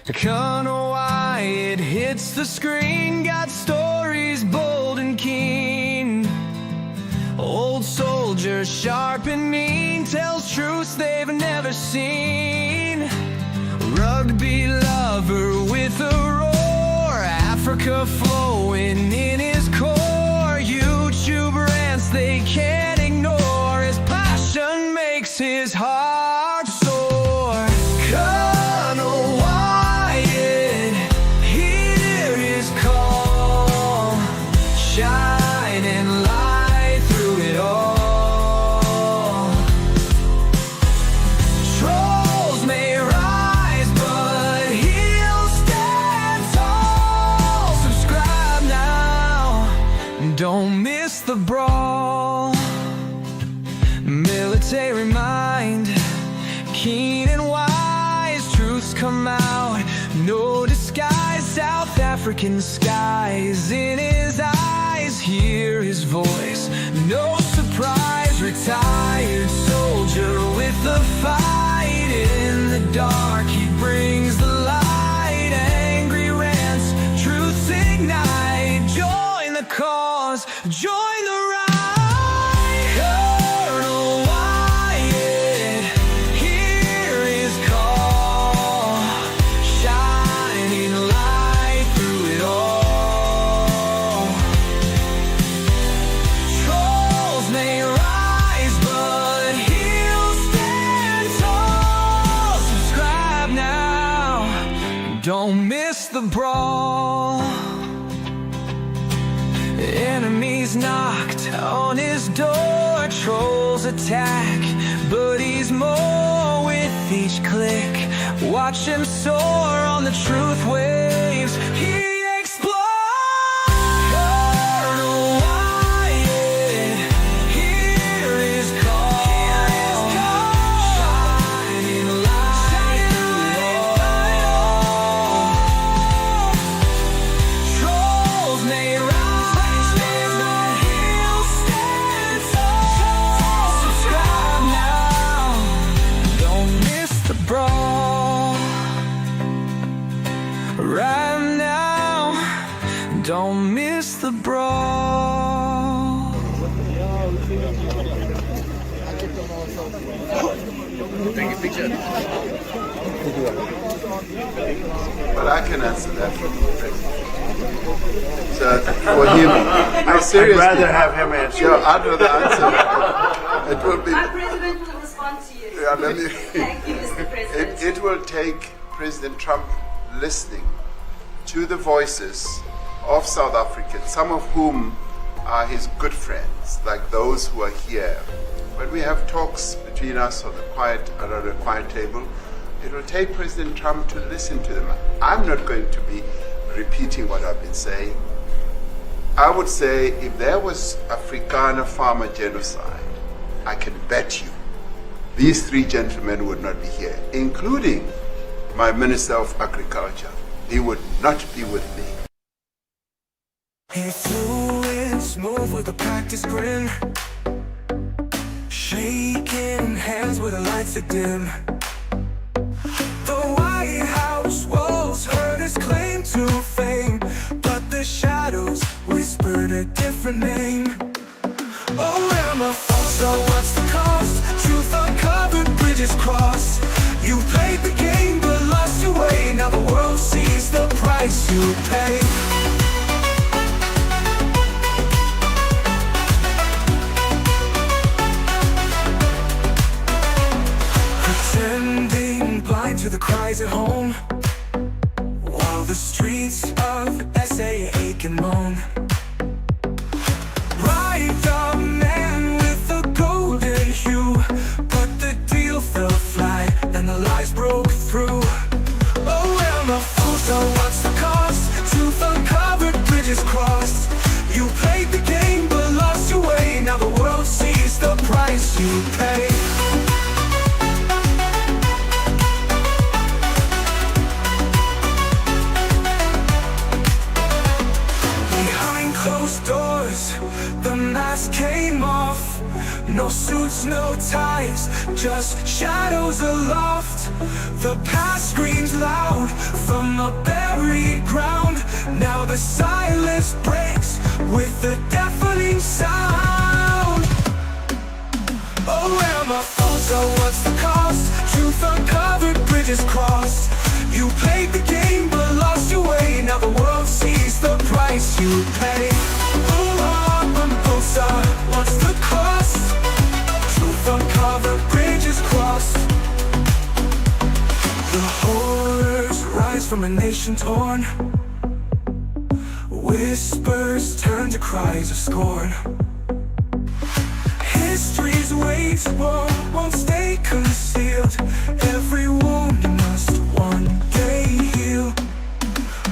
Colonel Wyatt hits the screen, got stories bold and keen. Old soldier, sharp and mean, tells truths they've never seen. Rugby lover with a roar, Africa flowing in his core. YouTube rants they can't ignore, his passion makes his heart soar. Colonel Wyatt, hear his call, shining light through it all. Trolls may rise, but he'll stand tall. Subscribe now, don't miss the brawl. Military mind, keen and wise, truths come out, no disguise. South African skies in his eyes, hear his voice, no surprise. Retired soldier with the fight, in the dark he brings the light. Angry rants, truths ignite, join the cause, join the ride. Colonel Wyatt, hear his call, shining light through it all. Trolls may rise, but he'll stand tall. Subscribe now, don't miss the brawl. Enemies knocked on his door, trolls attack, but he's more with each click. Watch him soar on the truth waves, he explodes. Colonel Wyatt, hear his call, shining light through it all. Trolls may rise, but he'll stand tall. Subscribe now, don't miss the brawl. Right now, don't miss the brawl. Take a picture. Well, I can answer that. So for him, I seriously. I'd rather have him answer. Yeah, I'd rather answer. It will be. Our president will respond to you. Yeah, let me. Thank you, Mr. President. It will take President Trump listening to the voices of South Africans, some of whom are his good friends, like those who are here. When we have talks between us on the quiet table, it will take President Trump to listen to them. I'm not going to be repeating what I've been saying. I would say if there was Afrikaner farmer genocide, I can bet you these three gentlemen would not be here, including my Minister of Agriculture. He would not be with me. Influence, move with a practiced grin, shaking hands with the lights that dim. The White House walls heard his claim to fame, but the shadows whispered a different name. Oh, Ramaphosa, what's the cost? Truth uncovered, bridges crossed. You played the game but lost your way. Now the world sees the price you pay. Pretending blind to the cries at home, while the streets of SA ache and moan. Right, the man with the golden hue, but the deal fell flat and the lies broke through. Oh, Ramaphosa, what's the cost? Truth uncovered, bridges crossed. You played the game but lost your way. Now the world sees the price you pay. Behind closed doors, the mask came off. No suits, no ties, just shadows aloft. The past screams loud from the buried ground. Now the silence breaks with a deafening sound. Oh, where my faults are, what's the cost? Truth uncovered, bridges crossed. You played the game but lost your way. Now the world sees the price you pay. Oh, my faults are, what's the cost? Truth uncovered, bridges crossed. The horrors rise from a nation torn. Whispers turn to cries of scorn. History's weight won't stay concealed. Every wound must one day heal.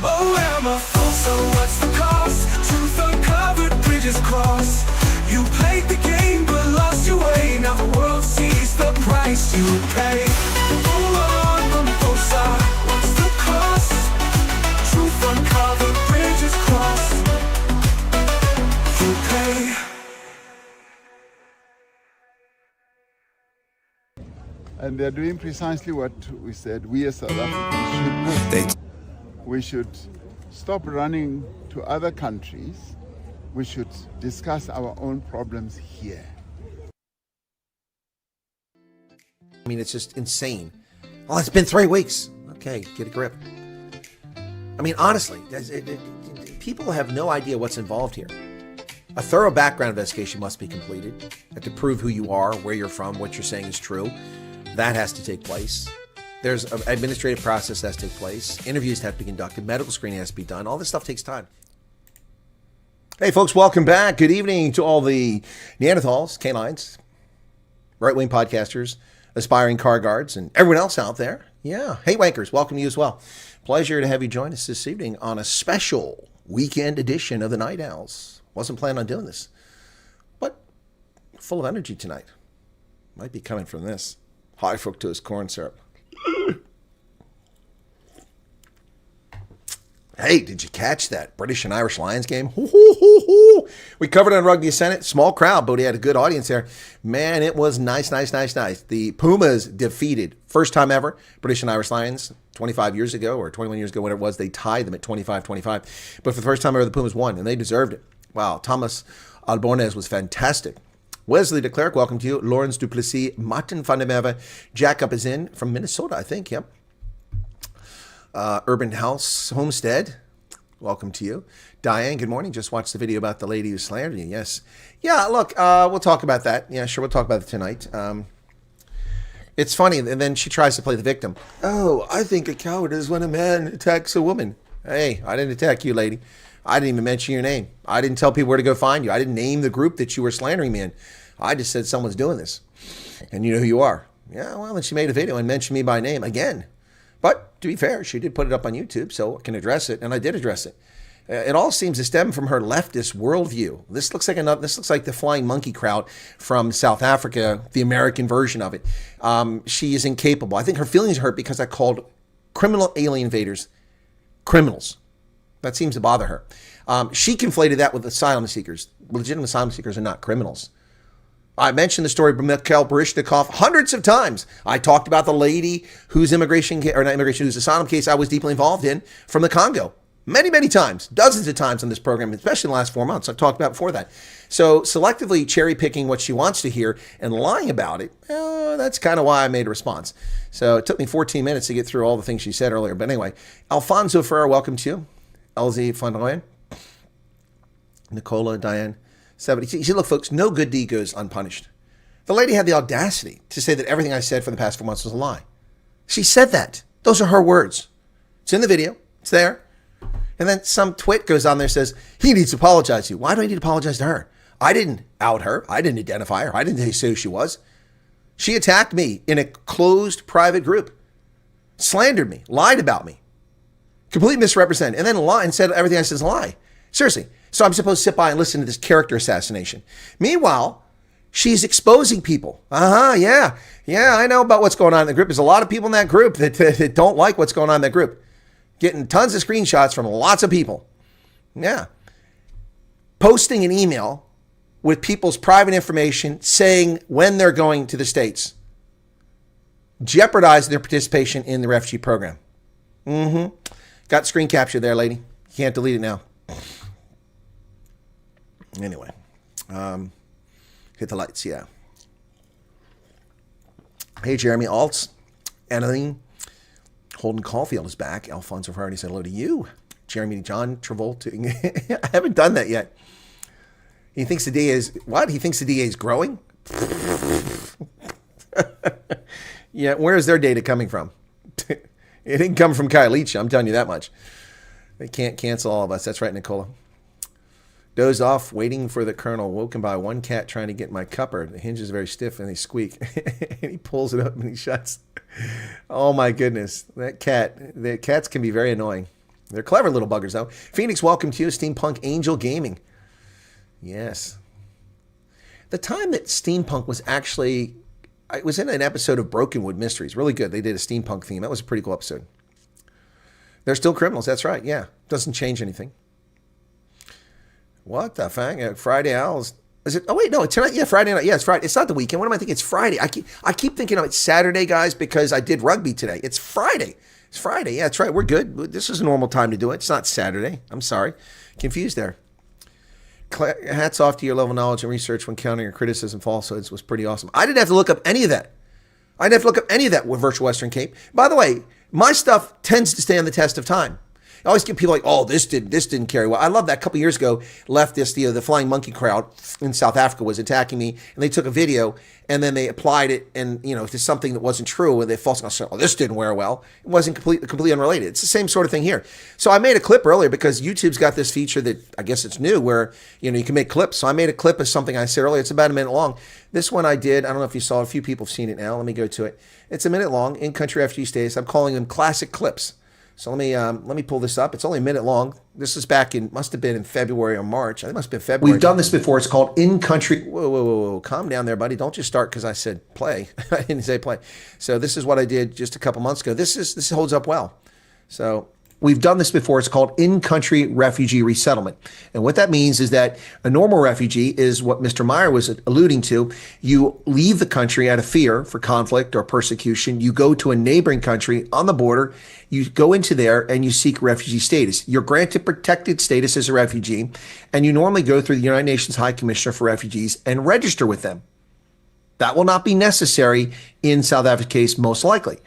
Oh, where my faults are, what's the cost? Truth uncovered, bridges crossed. You played the game but lost your way. Now the world sees the price you pay. Oh, my faults are, what's the cost? Truth uncovered, bridges crossed. You pay. And they're doing precisely what we said we as South Africans should do. We should stop running to other countries. We should discuss our own problems here. I mean, it's just insane. Oh, it's been 3 weeks. Okay, get a grip. I mean, honestly, people have no idea what's involved here. A thorough background investigation must be completed to prove who you are, where you're from, what you're saying is true. That has to take place. There's an administrative process that has to take place. Interviews have to be conducted. Medical screening has to be done. All this stuff takes time. Hey, folks, welcome back. Good evening to all the Neanderthals, canines, right-wing podcasters, aspiring car guards, and everyone else out there. Yeah. Hey, wankers, welcome to you as well. Pleasure to have you join us this evening on a special weekend edition of the Night Owls. Wasn't planning on doing this, but full of energy tonight. Might be coming from this. High fructose corn syrup. Hey, did you catch that British and Irish Lions game? We covered it on Rugby Senate. Small crowd, but we had a good audience there. Man, it was nice. The Pumas defeated, first time ever, British and Irish Lions 25 years ago or 21 years ago, whatever it was. They tied them at 25-25. But for the first time ever, the Pumas won, and they deserved it. Wow, Thomas Albornez was fantastic. Wesley de Klerk, welcome to you. Lawrence Duplessis, Martin van der Merwe. Jacob is in from Minnesota, I think. Yep. Urban House Homestead, welcome to you. Diane, good morning. Just watched the video about the lady who slandered you. Yes. Yeah, look, we'll talk about that. Yeah, sure, we'll talk about it tonight. It's funny, and then she tries to play the victim. Oh, I think a coward is when a man attacks a woman. Hey, I didn't attack you, lady. I didn't even mention your name. I didn't tell people where to go find you. I didn't name the group that you were slandering me in. I just said someone's doing this. And you know who you are. Yeah, well, then she made a video and mentioned me by name again. But to be fair, she did put it up on YouTube, so I can address it, and I did address it. It all seems to stem from her leftist worldview. This looks like the Flying Monkey crowd from South Africa, the American version of it. She is incapable. I think her feelings are hurt because I called criminal alien invaders criminals. That seems to bother her. She conflated that with asylum seekers. Legitimate asylum seekers are not criminals. I mentioned the story of Mikhail Baryshnikov hundreds of times. I talked about the lady whose whose asylum case I was deeply involved in from the Congo. Many times, dozens of times on this program, especially in the last 4 months. I've talked about before that. So selectively cherry picking what she wants to hear and lying about it, that's kind of why I made a response. So it took me 14 minutes to get through all the things she said earlier. But anyway, Alfonso Ferrer, welcome to you. Elsie van Rooyen, Nicola, Diane, 70. See, look, folks, no good deed goes unpunished. The lady had the audacity to say that everything I said for the past 4 months was a lie. She said that. Those are her words. It's in the video. It's there. And then some twit goes on there and says, he needs to apologize to you. Why do I need to apologize to her? I didn't out her. I didn't identify her. I didn't say who she was. She attacked me in a closed private group, slandered me, lied about me, completely misrepresented, and then lied and said everything I said is a lie. Seriously. So I'm supposed to sit by and listen to this character assassination. Meanwhile, she's exposing people. Yeah, I know about what's going on in the group. There's a lot of people in that group that don't like what's going on in that group. Getting tons of screenshots from lots of people. Yeah. Posting an email with people's private information, saying when they're going to the States, jeopardizing their participation in the refugee program. Got screen capture there, lady. You can't delete it now. Anyway, hit the lights, yeah. Hey, Jeremy Alts, anything? Holden Caulfield is back. Alfonso Ferrari said hello to you. Jeremy John Travolta. I haven't done that yet. He thinks the DA is, what? He thinks the DA is growing? Yeah, where is their data coming from? It didn't come from Kylie, I'm telling you that much. They can't cancel all of us. That's right, Nicola. Dozed off, waiting for the colonel, woken by one cat trying to get my cupboard. The hinge is very stiff and they squeak. And he pulls it up and he shuts. Oh my goodness. That cat. The cats can be very annoying. They're clever little buggers though. Phoenix, welcome to you. Steampunk Angel Gaming. Yes. The time that steampunk was actually, I was in an episode of Brokenwood Mysteries. Really good. They did a steampunk theme. That was a pretty cool episode. They're still criminals. That's right. Yeah. Doesn't change anything. What the fang? Friday Owls. Is it? Oh wait, no, it's tonight. Yeah, Friday night. Yeah, it's Friday. It's not the weekend. What am I thinking? It's Friday. I keep thinking, oh, it's Saturday, guys, because I did rugby today. It's Friday. It's Friday. Yeah, that's right. We're good. This is a normal time to do it. It's not Saturday. I'm sorry. Confused there. Hats off to your level of knowledge and research when countering your criticism falsehoods was pretty awesome. I didn't have to look up any of that. I didn't have to look up any of that with Virtual Western Cape. By the way, my stuff tends to stand the test of time. I always get people like, oh, this didn't carry well. I love that. A couple years ago, leftist, the Flying Monkey crowd in South Africa was attacking me, and they took a video, and then they applied it, and to something that wasn't true, and they falsely said, oh, this didn't wear well. It wasn't completely unrelated. It's the same sort of thing here. So I made a clip earlier because YouTube's got this feature that I guess it's new where you can make clips. So I made a clip of something I said earlier. It's about a minute long. This one I did. I don't know if you saw. A few people have seen it now. Let me go to it. It's a minute long. In-country refugee status. I'm calling them classic clips. So let me pull this up. It's only a minute long. This is back in, must have been in February or March. I think it must have been February. We've done this before. It's called in-country. Whoa. Calm down there, buddy. Don't just start because I said play. I didn't say play. So this is what I did just a couple months ago. This holds up well. So we've done this before. It's called in-country refugee resettlement. And what that means is that a normal refugee is what Mr. Meyer was alluding to. You leave the country out of fear for conflict or persecution. You go to a neighboring country on the border. You go into there and you seek refugee status. You're granted protected status as a refugee, and you normally go through the United Nations High Commissioner for Refugees and register with them. That will not be necessary in South Africa's case, most likely,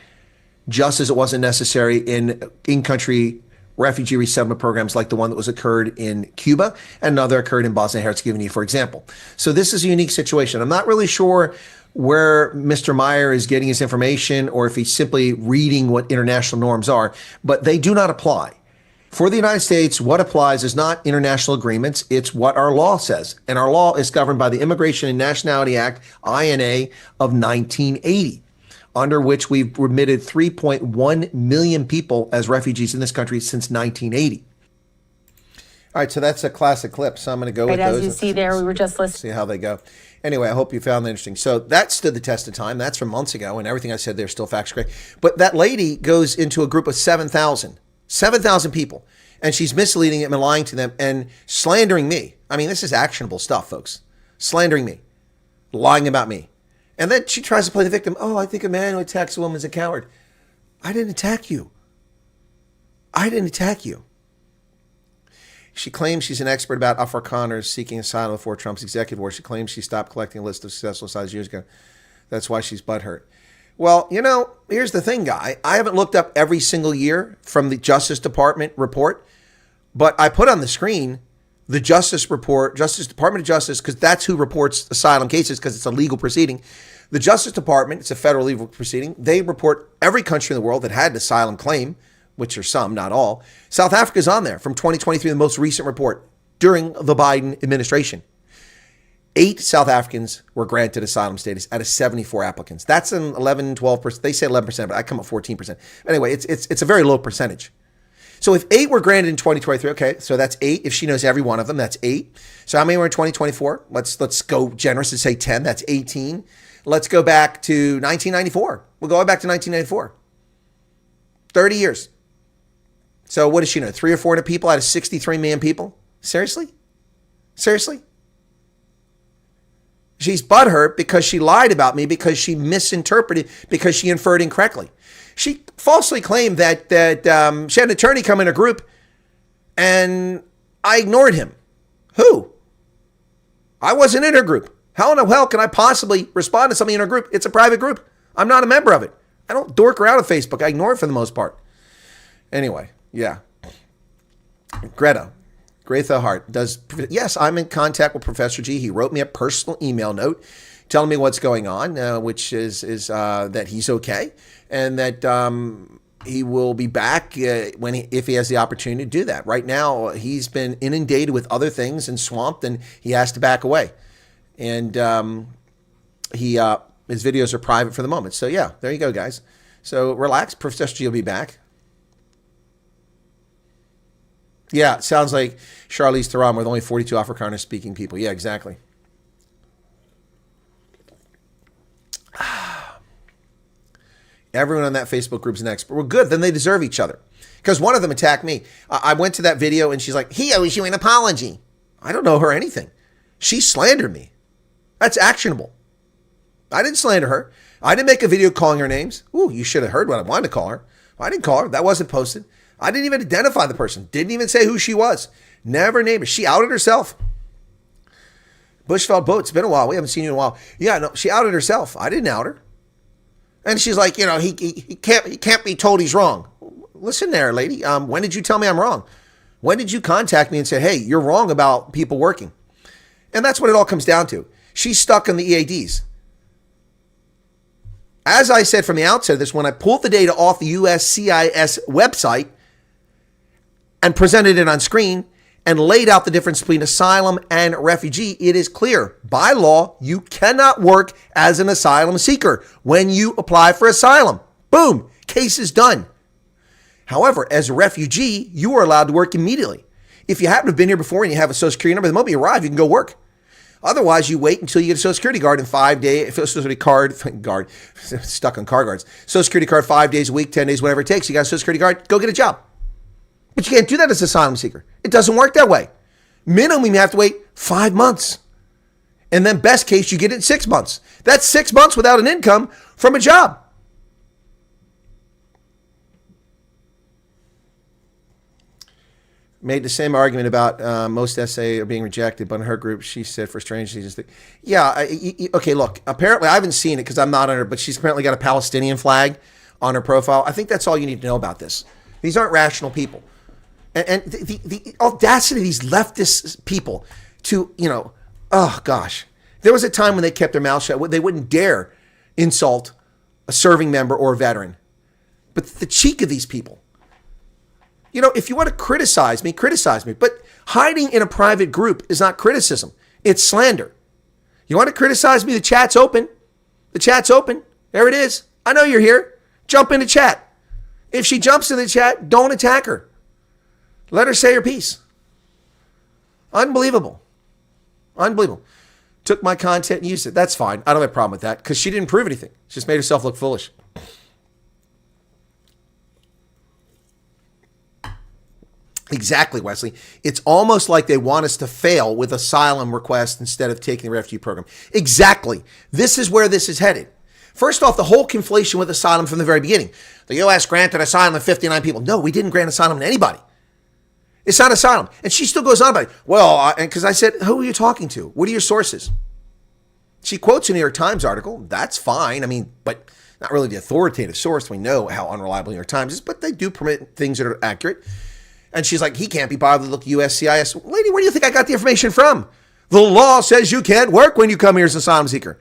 just as it wasn't necessary in-country refugee resettlement programs like the one that was occurred in Cuba and another occurred in Bosnia and Herzegovina, for example. So this is a unique situation. I'm not really sure where Mr. Meyer is getting his information or if he's simply reading what international norms are, but they do not apply. For the United States, what applies is not international agreements, it's what our law says. And our law is governed by the Immigration and Nationality Act, INA, of 1980, under which we've remitted 3.1 million people as refugees in this country since 1980. All right, so that's a classic clip. So I'm going to go with those. As you see there, we were just listening. See how they go. Anyway, I hope you found that interesting. So that stood the test of time. That's from months ago, and everything I said there still facts correct. But that lady goes into a group of 7,000 people, and she's misleading them and lying to them and slandering me. I mean, this is actionable stuff, folks. Slandering me, lying about me. And then she tries to play the victim. Oh, I think a man who attacks a woman is a coward. I didn't attack you. I didn't attack you. She claims she's an expert about Afrikaners seeking asylum before Trump's executive order. She claims she stopped collecting a list of successful asylums years ago. That's why she's butthurt. Well, here's the thing, guy. I haven't looked up every single year from the Justice Department report, but I put on the screen the Justice report, Justice Department of Justice, because that's who reports asylum cases because it's a legal proceeding. The Justice Department, it's a federal legal proceeding. They report every country in the world that had an asylum claim, which are some, not all. South Africa's on there from 2023, the most recent report during the Biden administration. 8 South Africans were granted asylum status out of 74 applicants. That's an 11, 12%. They say 11%, but I come up 14%. Anyway, it's a very low percentage. So if 8 were granted in 2023, okay, so that's 8. If she knows every one of them, that's 8. So how many were in 2024? Let's go generous and say 10. That's 18. Let's go back to 1994. We'll go back to 1994. 30 years. So what does she know? 300 or 400 people out of 63 million people? Seriously? Seriously? She's butthurt because she lied about me, because she misinterpreted, because she inferred incorrectly. She falsely claimed that she had an attorney come in her group and I ignored him. Who? I wasn't in her group. How in the hell can I possibly respond to something in her group? It's a private group. I'm not a member of it. I don't dork around on Facebook. I ignore it for the most part. Anyway, yeah. Greta Hart does. Yes, I'm in contact with Professor G. He wrote me a personal email note telling me what's going on, which is that he's okay and that he will be back if he has the opportunity to do that. Right now, he's been inundated with other things and swamped, and he has to back away. And his videos are private for the moment. So yeah, there you go, guys. So relax. Professor G will be back. Yeah, it sounds like Charlize Theron with only 42 Afrikaner speaking people. Yeah, exactly. Everyone on that Facebook group's an expert. Well, good. Then they deserve each other. Because one of them attacked me. I went to that video and she's like, he owes you an apology. I don't know her anything. She slandered me. That's actionable. I didn't slander her. I didn't make a video calling her names. Ooh, you should have heard what I wanted to call her. I didn't call her. That wasn't posted. I didn't even identify the person. Didn't even say who she was. Never named her. She outed herself. Bushveld Boat, it's been a while. We haven't seen you in a while. Yeah, no, she outed herself. I didn't out her. And she's like, he can't be told he's wrong. Listen there, lady. When did you tell me I'm wrong? When did you contact me and say, hey, you're wrong about people working? And that's what it all comes down to. She's stuck in the EADs. As I said from the outset of this, when I pulled the data off the USCIS website and presented it on screen and laid out the difference between asylum and refugee, it is clear. By law, you cannot work as an asylum seeker when you apply for asylum. Boom, case is done. However, as a refugee, you are allowed to work immediately. If you happen to have been here before and you have a Social Security number, the moment you arrive, you can go work. Otherwise, you wait until you get a Social Security card in 5 days, Social Security card, stuck on car guards. Social Security card 5 days a week, 10 days, whatever it takes. You got a Social Security card, go get a job. But you can't do that as an asylum seeker. It doesn't work that way. Minimum, you have to wait 5 months. And then best case, you get it in 6 months. That's 6 months without an income from a job. Made the same argument about most SA are being rejected, but in her group, she said for strange reasons. Yeah, okay, look, apparently I haven't seen it because I'm not on her, but she's apparently got a Palestinian flag on her profile. I think that's all you need to know about this. These aren't rational people. And the audacity of these leftist people to, oh gosh. There was a time when they kept their mouth shut. They wouldn't dare insult a serving member or a veteran. But the cheek of these people. If you want to criticize me, criticize me. But hiding in a private group is not criticism. It's slander. You want to criticize me? The chat's open. The chat's open. There it is. I know you're here. Jump into chat. If she jumps in the chat, don't attack her. Let her say her piece. Unbelievable. Unbelievable. Took my content and used it. That's fine. I don't have a problem with that because she didn't prove anything. She just made herself look foolish. Exactly, Wesley. It's almost like they want us to fail with asylum requests instead of taking the refugee program. Exactly. This is where this is headed. First off, the whole conflation with asylum from the very beginning. The U.S. granted asylum to 59 people. No, we didn't grant asylum to anybody. It's not asylum. And she still goes on about it. Well, because I said, who are you talking to? What are your sources? She quotes a New York Times article. That's fine. But not really the authoritative source. We know how unreliable New York Times is, but they do permit things that are accurate. And she's like, he can't be bothered to look USCIS. Lady, where do you think I got the information from? The law says you can't work when you come here as an asylum seeker.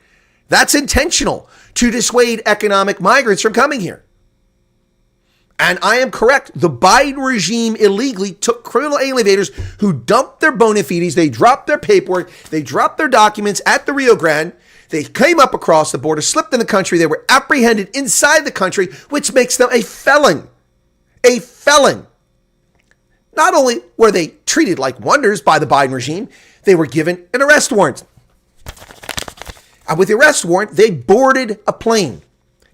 That's intentional to dissuade economic migrants from coming here. And I am correct. The Biden regime illegally took criminal alien invaders who dumped their bona fides. They dropped their paperwork. They dropped their documents at the Rio Grande. They came up across the border, slipped in the country. They were apprehended inside the country, which makes them a felon. A felon. Not only were they treated like wonders by the Biden regime, they were given an arrest warrant. And with the arrest warrant, they boarded a plane.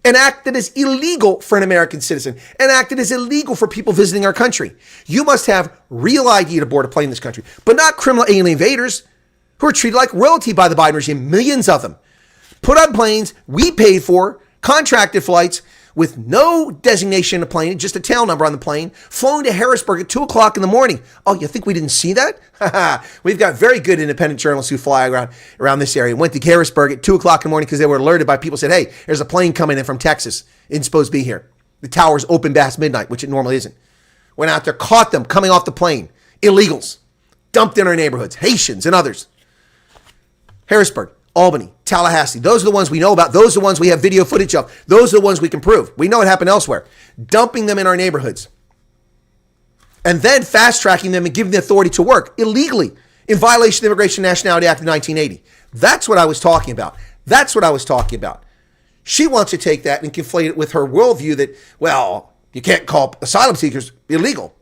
An act that is illegal for an American citizen. An act that is illegal for people visiting our country. You must have real ID to board a plane in this country, but not criminal alien invaders who are treated like royalty by the Biden regime, millions of them, put on planes we paid for, contracted flights with no designation of plane, just a tail number on the plane, flown to Harrisburg at 2 o'clock in the morning. Oh, you think we didn't see that? We've got very good independent journalists who fly around this area. Went to Harrisburg at 2 o'clock in the morning because they were alerted by people who said, hey, there's a plane coming in from Texas. It's supposed to be here. The tower's open past midnight, which it normally isn't. Went out there, caught them coming off the plane. Illegals. Dumped in our neighborhoods. Haitians and others. Harrisburg, Albany, Tallahassee. Those are the ones we know about. Those are the ones we have video footage of. Those are the ones we can prove. We know it happened elsewhere. Dumping them in our neighborhoods. And then fast-tracking them and giving the authority to work illegally in violation of the Immigration and Nationality Act of 1980. That's what I was talking about. That's what I was talking about. She wants to take that and conflate it with her worldview that, well, you can't call asylum seekers illegal.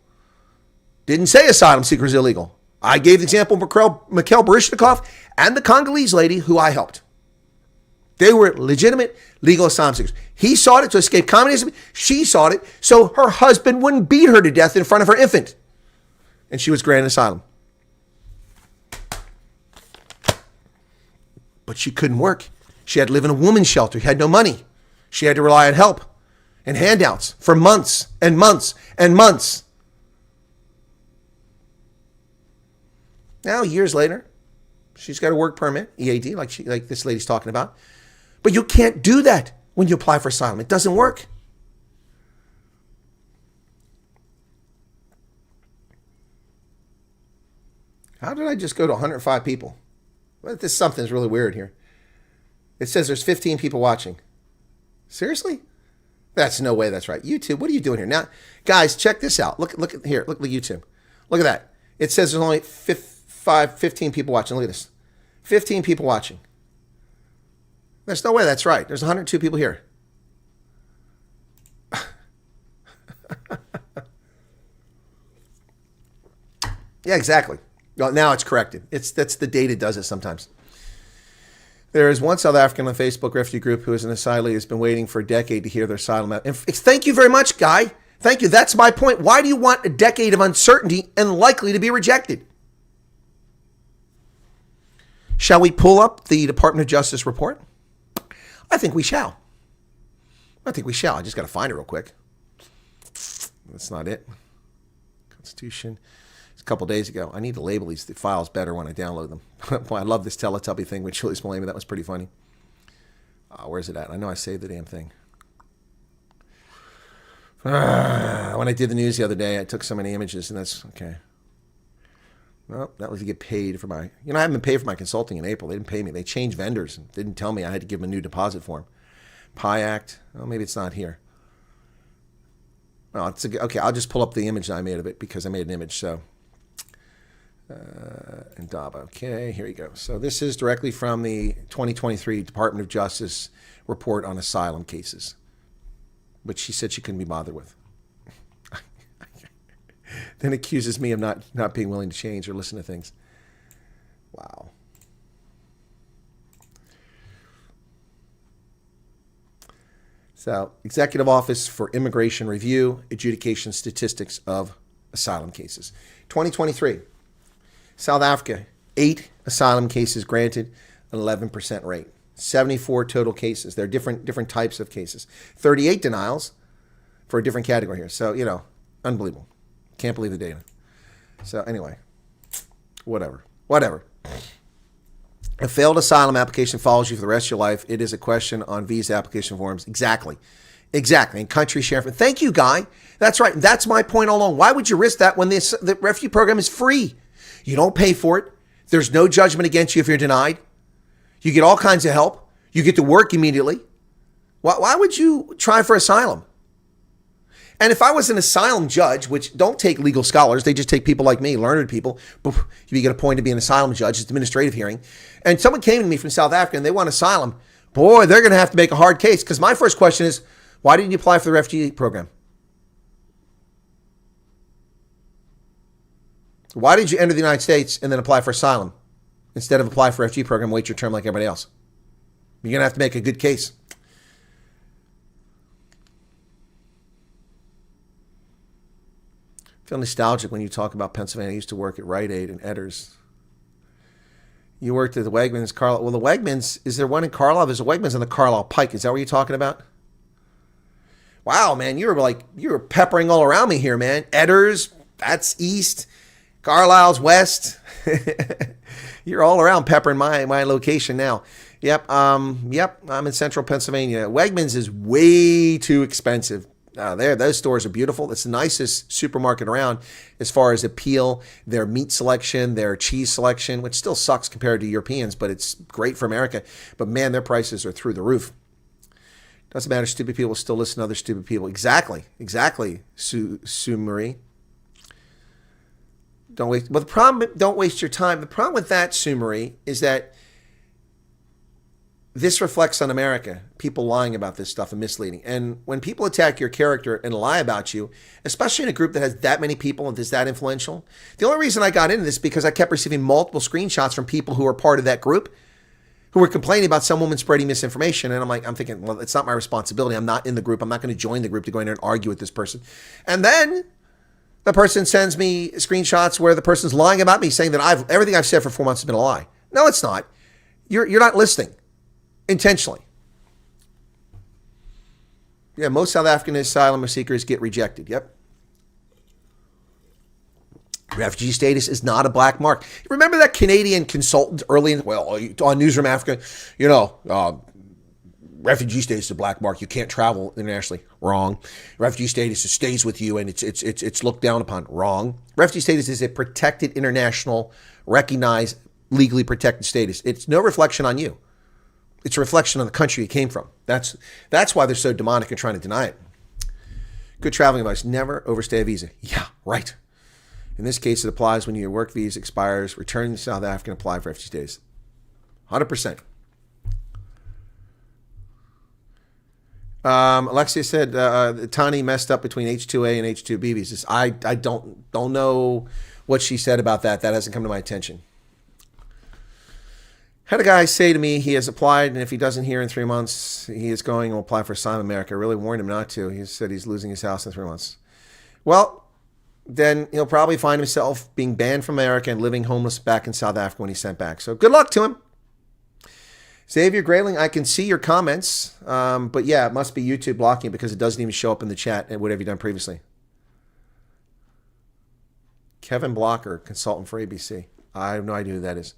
Didn't say asylum seekers illegal. I gave the example of Mikhail Baryshnikov and the Congolese lady who I helped. They were legitimate legal asylum seekers. He sought it to escape communism. She sought it so her husband wouldn't beat her to death in front of her infant. And she was granted asylum. But she couldn't work. She had to live in a woman's shelter. She had no money. She had to rely on help and handouts for months and months and months. Now, years later, she's got a work permit, EAD, like this lady's talking about. But you can't do that when you apply for asylum. It doesn't work. How did I just go to 105 people? Well, something's really weird here. It says there's 15 people watching. Seriously? That's no way that's right. YouTube, what are you doing here? Now, guys, check this out. Look at here. Look at YouTube. Look at that. It says there's only 15 people watching. Look at this. 15 people watching. There's no way that's right. There's 102 people here. Yeah, exactly. Well, now it's corrected. That's the data does it sometimes. There is one South African on the Facebook refugee group who is an asylee who's been waiting for a decade to hear their asylum. And thank you very much, Guy. Thank you. That's my point. Why do you want a decade of uncertainty and likely to be rejected? Shall we pull up the Department of Justice report? I think we shall. I just got to find it real quick. That's not it. Constitution. A couple days ago. I need to label these files better when I download them. Boy, I love this Teletubby thing with Julie Smollett. That was pretty funny. Where's it at? I know I saved the damn thing. When I did the news the other day, I took so many images, and that's okay. Well, that was to get paid for my... I haven't been paid for my consulting in April. They didn't pay me. They changed vendors and didn't tell me I had to give them a new deposit form. Pi Act. Oh, maybe it's not here. Well, okay, I'll just pull up the image that I made of it because I made an image, so... and Daba. Okay, here you go. So this is directly from the 2023 Department of Justice report on asylum cases, which she said she couldn't be bothered with. Then accuses me of not being willing to change or listen to things. Wow. So, Executive Office for Immigration Review, Adjudication Statistics of Asylum Cases. 2023. South Africa, 8 asylum cases granted, an 11% rate. 74 total cases. There are different types of cases. 38 denials for a different category here. So, unbelievable. Can't believe the data. So, anyway, whatever. A failed asylum application follows you for the rest of your life. It is a question on visa application forms. Exactly. And country share. Thank you, Guy. That's right. That's my point all along. Why would you risk that when the refugee program is free? You don't pay for it. There's no judgment against you if you're denied. You get all kinds of help. You get to work immediately. Why would you try for asylum? And if I was an asylum judge, which don't take legal scholars, they just take people like me, learned people, you get appointed to be an asylum judge, it's an administrative hearing, and someone came to me from South Africa and they want asylum, boy, they're going to have to make a hard case. Because my first question is, why didn't you apply for the refugee program? Why did you enter the United States and then apply for asylum instead of apply for refugee program and wait your turn like everybody else? You're going to have to make a good case. I feel nostalgic when you talk about Pennsylvania. I used to work at Rite Aid and Edders. You worked at the Wegmans, Carlisle. Well, the Wegmans, is there one in Carlisle? There's a Wegmans on the Carlisle Pike. Is that what you're talking about? Wow, man, you were peppering all around me here, man. Edders, that's east. Carlisle's west. You're all around peppering my location now. Yep, I'm in central Pennsylvania. Wegmans is way too expensive. Those stores are beautiful. It's the nicest supermarket around as far as appeal, their meat selection, their cheese selection, which still sucks compared to Europeans, but it's great for America. But man, their prices are through the roof. Doesn't matter. Stupid people still listen to other stupid people. Exactly, Sue Marie. Don't waste. Well, the problem. Don't waste your time. The problem with that, Sue Marie, is that this reflects on America, people lying about this stuff and misleading. And when people attack your character and lie about you, especially in a group that has that many people and is that influential, the only reason I got into this is because I kept receiving multiple screenshots from people who are part of that group who were complaining about some woman spreading misinformation. And I'm thinking, well, it's not my responsibility. I'm not in the group. I'm not going to join the group to go in there and argue with this person. And then the person sends me screenshots where the person's lying about me, saying that everything I've said for 4 months has been a lie. No, it's not. You're not listening. Intentionally. Yeah, most South African asylum seekers get rejected. Yep. Refugee status is not a black mark. Remember that Canadian consultant early on Newsroom Africa, refugee status is a black mark. You can't travel internationally. Wrong. Refugee status stays with you and it's looked down upon. Wrong. Refugee status is a protected international, recognized, legally protected status. It's no reflection on you. It's a reflection on the country you came from. That's why they're so demonic and trying to deny it. Good traveling advice. Never overstay a visa. Yeah, right. In this case, it applies when your work visa expires. Return to South Africa and apply for refugee status. 100%. Alexia said Tani messed up between H2A and H2B visas. I don't know what she said about that. That hasn't come to my attention. Had a guy say to me he has applied, and if he doesn't hear in 3 months, he is going and will apply for Asylum America. I really warned him not to. He said he's losing his house in 3 months. Well, then he'll probably find himself being banned from America and living homeless back in South Africa when he's sent back. So good luck to him. Xavier Grayling, I can see your comments, but yeah, it must be YouTube blocking it because it doesn't even show up in the chat and whatever you've done previously. Kevin Blocker, consultant for ABC. I have no idea who that is.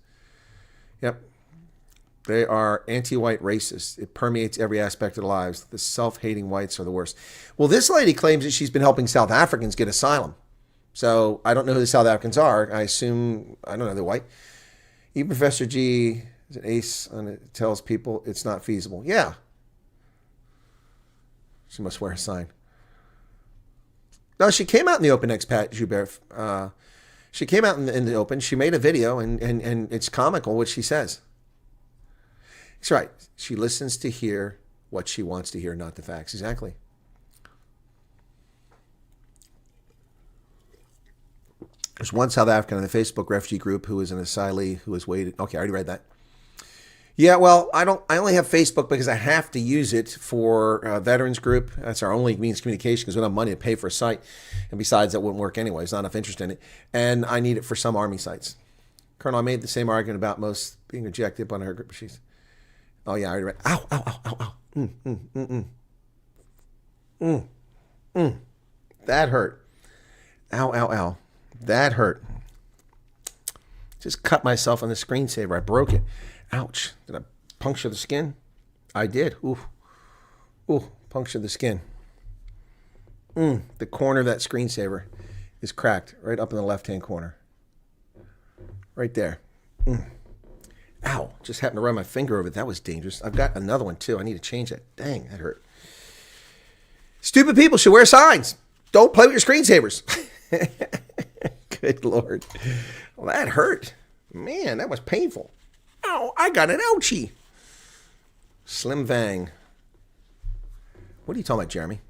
Yep. They are anti-white racists. It permeates every aspect of their lives. The self-hating whites are the worst. Well, this lady claims that she's been helping South Africans get asylum. So I don't know who the South Africans are. I assume, I don't know, they're white. Even Professor G is an ace and it tells people it's not feasible. Yeah. She must wear a sign. No, she came out in the open, expat Joubert. She came out in the open. She made a video, and it's comical what she says. That's right. She listens to hear what she wants to hear, not the facts. Exactly. There's one South African in the Facebook refugee group who is an asylee who has waited. Okay, I already read that. Yeah, well, I only have Facebook because I have to use it for a veterans group. That's our only means of communication because we don't have money to pay for a site. And besides, that wouldn't work anyway. There's not enough interest in it. And I need it for some Army sites. Colonel, I made the same argument about most being rejected by her group. She's, oh, yeah, I already read. Ow, ow, ow, ow, ow. That hurt. Ow, ow, ow. That hurt. Just cut myself on the screensaver. I broke it. Ouch. Did I puncture the skin? I did. Ooh. Ooh, puncture the skin. The corner of that screensaver is cracked right up in the left-hand corner. Right there. Ow. Just happened to run my finger over it. That was dangerous. I've got another one, too. I need to change that. Dang, that hurt. Stupid people should wear signs. Don't play with your screensavers. Good Lord. Well, that hurt. Man, that was painful. Ow, I got an ouchie. Slim Vang. What are you talking about, Jeremy?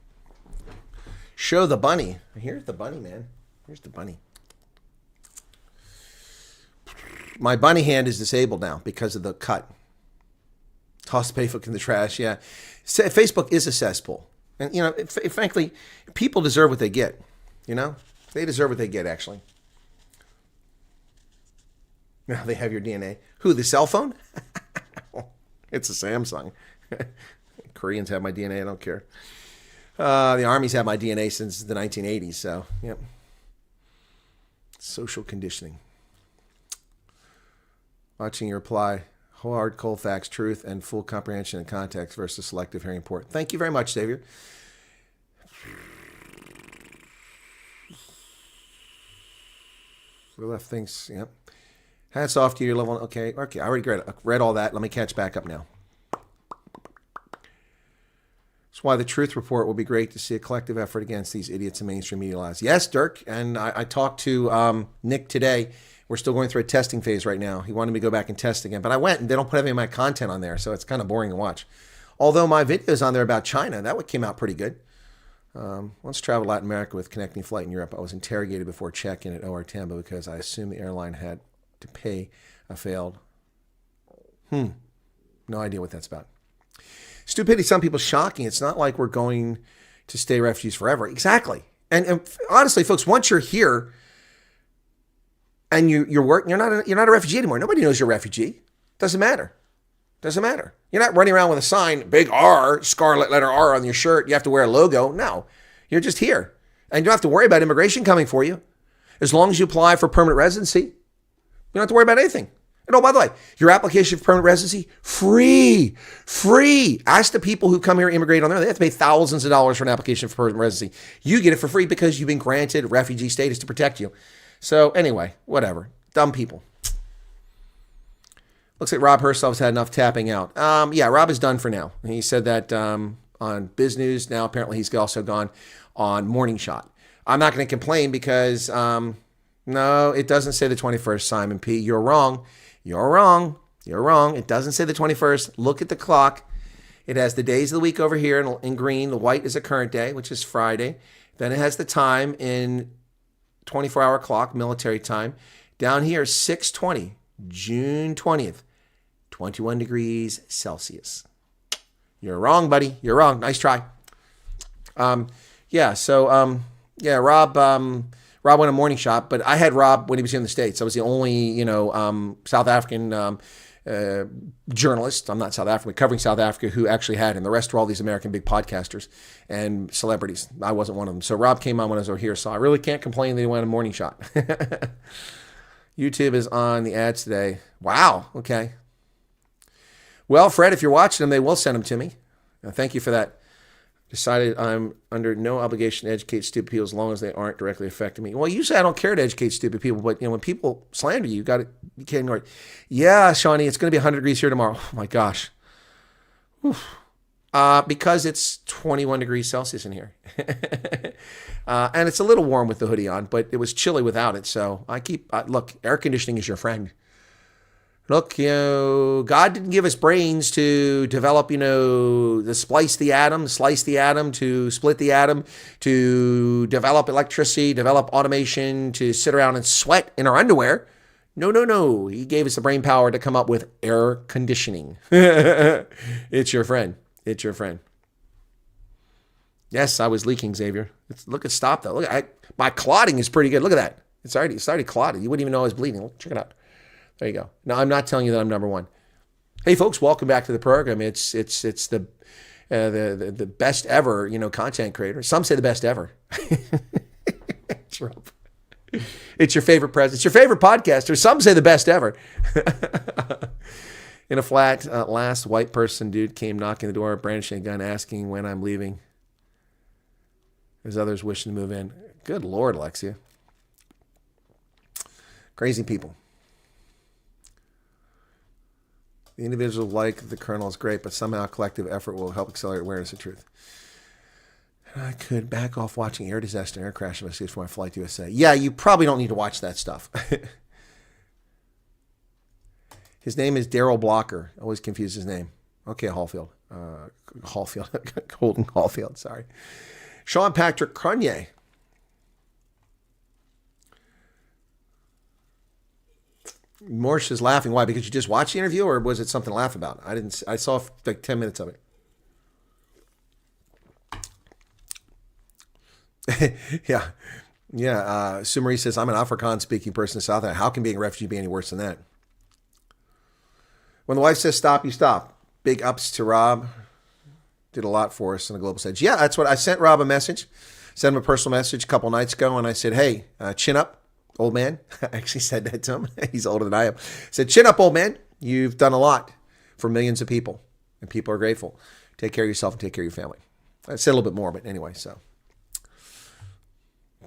Show the bunny. Here's the bunny, man. Here's the bunny. My bunny hand is disabled now because of the cut. Toss Facebook in the trash, yeah. Facebook is a cesspool. And, you know, frankly, people deserve what they get. You know? They deserve what they get, actually. Now they have your DNA. Who, the cell phone? It's a Samsung. Koreans have my DNA. I don't care. The armies have my DNA since the 1980s. So, yep. Social conditioning. Watching your reply. Hard, cold facts, truth, and full comprehension and context versus selective hearing important. Thank you very much, Xavier. The left thinks, yep. Hats off to your level. Okay, I already read all that. Let me catch back up now. That's why the Truth Report will be great to see a collective effort against these idiots in mainstream media lies. Yes, Dirk, and I talked to Nick today. We're still going through a testing phase right now. He wanted me to go back and test again, but I went and they don't put any of my content on there, so it's kind of boring to watch. Although my videos on there about China, that one came out pretty good. Once traveled Latin America with connecting flight in Europe. I was interrogated before check-in at OR Tambo because I assumed the airline had to pay a failed. No idea what that's about. Stupidity, some people shocking. It's not like we're going to stay refugees forever. Exactly. And honestly, folks, once you're here and you're working, you're not a refugee anymore. Nobody knows you're a refugee. Doesn't matter. Doesn't matter. You're not running around with a sign, big R, scarlet letter R on your shirt. You have to wear a logo. No, you're just here. And you don't have to worry about immigration coming for you. As long as you apply for permanent residency, you don't have to worry about anything. And oh, by the way, your application for permanent residency, free. Ask the people who come here and immigrate on there. They have to pay thousands of dollars for an application for permanent residency. You get it for free because you've been granted refugee status to protect you. So anyway, whatever. Dumb people. Looks like Rob Herself's had enough tapping out. Yeah, Rob is done for now. He said that on Biz News. Now apparently he's also gone on Morning Shot. I'm not going to complain because, no, it doesn't say the 21st, Simon P. You're wrong. You're wrong. It doesn't say the 21st. Look at the clock. It has the days of the week over here in green. The white is a current day, which is Friday. Then it has the time in 24-hour clock, military time. Down here, 6:20, June 20th, 21 degrees Celsius. You're wrong, buddy. You're wrong. Nice try. Rob went on Morning Shot, but I had Rob when he was here in the States. I was the only, South African journalist. I'm not South African, but covering South Africa who actually had him. The rest were all these American big podcasters and celebrities. I wasn't one of them. So Rob came on when I was over here. So I really can't complain that he went on Morning Shot. YouTube is on the ads today. Wow. Okay. Well, Fred, if you're watching them, they will send them to me. Thank you for that. Decided I'm under no obligation to educate stupid people as long as they aren't directly affecting me. Well, usually I don't care to educate stupid people, but when people slander you, you can't ignore it. Yeah, Shawnee, it's going to be 100 degrees here tomorrow. Oh my gosh. Because it's 21 degrees Celsius in here. And it's a little warm with the hoodie on, but it was chilly without it. So look, air conditioning is your friend. Look, God didn't give us brains to develop, to slice the atom, to split the atom, to develop electricity, develop automation, to sit around and sweat in our underwear. No. He gave us the brain power to come up with air conditioning. It's your friend. Yes, I was leaking, Xavier. Stop that. Look, my clotting is pretty good. Look at that. It's already clotted. You wouldn't even know I was bleeding. Look, check it out. There you go. Now, I'm not telling you that I'm number one. Hey, folks, welcome back to the program. It's the best ever, content creator. Some say the best ever. It's your favorite president. It's your favorite podcaster. Some say the best ever. In a flat, last white person dude came knocking the door, brandishing a gun, asking when I'm leaving. There's others wishing to move in. Good Lord, Alexia. Crazy people. The individual like the colonel is great, but somehow collective effort will help accelerate awareness of truth. I could back off watching air disaster and air crash investigations for my flight to USA. Yeah, you probably don't need to watch that stuff. His name is Daryl Blocker. I always confuse his name. Okay, Holden Caulfield, sorry. Sean Patrick Cronier. Morsh is laughing. Why? Because you just watched the interview, or was it something to laugh about? I saw like 10 minutes of it. Yeah. Sumari says, I'm an Afrikaans speaking person in South Africa. How can being a refugee be any worse than that? When the wife says stop, you stop. Big ups to Rob. Did a lot for us on the global stage. Yeah, that's what I sent Rob a message. Sent him a personal message a couple nights ago, and I said, hey, chin up, old man. I actually said that to him. He's older than I am. I said, chin up, old man. You've done a lot for millions of people, and people are grateful. Take care of yourself and take care of your family. I said a little bit more, but anyway, so.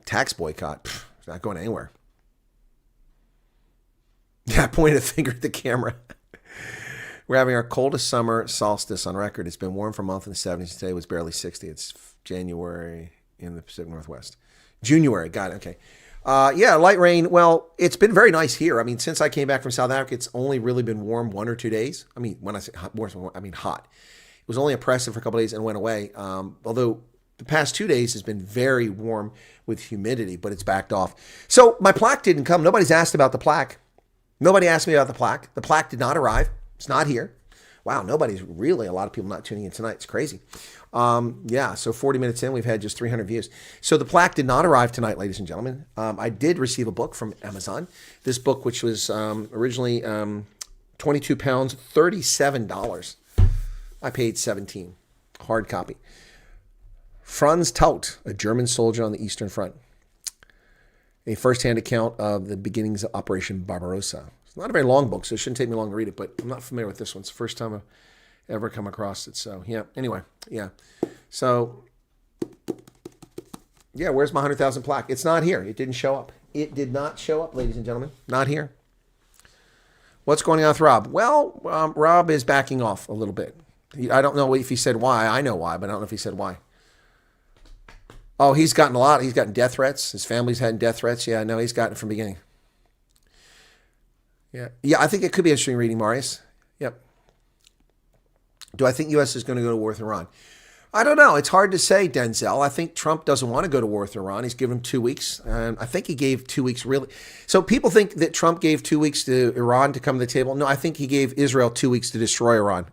Tax boycott. It's not going anywhere. Yeah, I pointed a finger at the camera. We're having our coldest summer solstice on record. It's been warm for a month in the 70s. Today was barely 60. It's January in the Pacific Northwest. January, got it, okay. Yeah, light rain. Well, it's been very nice here. I mean, since I came back from South Africa, it's only really been warm 1 or 2 days. I mean, when I say hot, I mean hot. It was only oppressive for a couple of days and went away. Although the past 2 days has been very warm with humidity, but it's backed off. So my plaque didn't come. Nobody's asked about the plaque. Nobody asked me about the plaque. The plaque did not arrive. It's not here. Wow, a lot of people not tuning in tonight. It's crazy. Yeah, so 40 minutes in, we've had just 300 views. So the plaque did not arrive tonight, ladies and gentlemen. I did receive a book from Amazon. This book, which was originally 22 pounds, $37. I paid $17. Hard copy. Franz Taut, a German soldier on the Eastern Front. A first-hand account of the beginnings of Operation Barbarossa. It's not a very long book, so it shouldn't take me long to read it, but I'm not familiar with this one. It's the first time I've ever come across it. So, yeah, anyway, yeah. So, yeah, where's my 100,000 plaque? It's not here. It didn't show up. It did not show up, ladies and gentlemen. Not here. What's going on with Rob? Well, Rob is backing off a little bit. I don't know if he said why. I know why, but I don't know if he said why. Oh, he's gotten a lot. He's gotten death threats. His family's had death threats. Yeah, I know he's gotten it from the beginning. Yeah, I think it could be interesting reading, Marius. Yep. Do I think U.S. is going to go to war with Iran? I don't know. It's hard to say, Denzel. I think Trump doesn't want to go to war with Iran. He's given him 2 weeks. And I think he gave 2 weeks really. So people think that Trump gave 2 weeks to Iran to come to the table. No, I think he gave Israel 2 weeks to destroy Iran.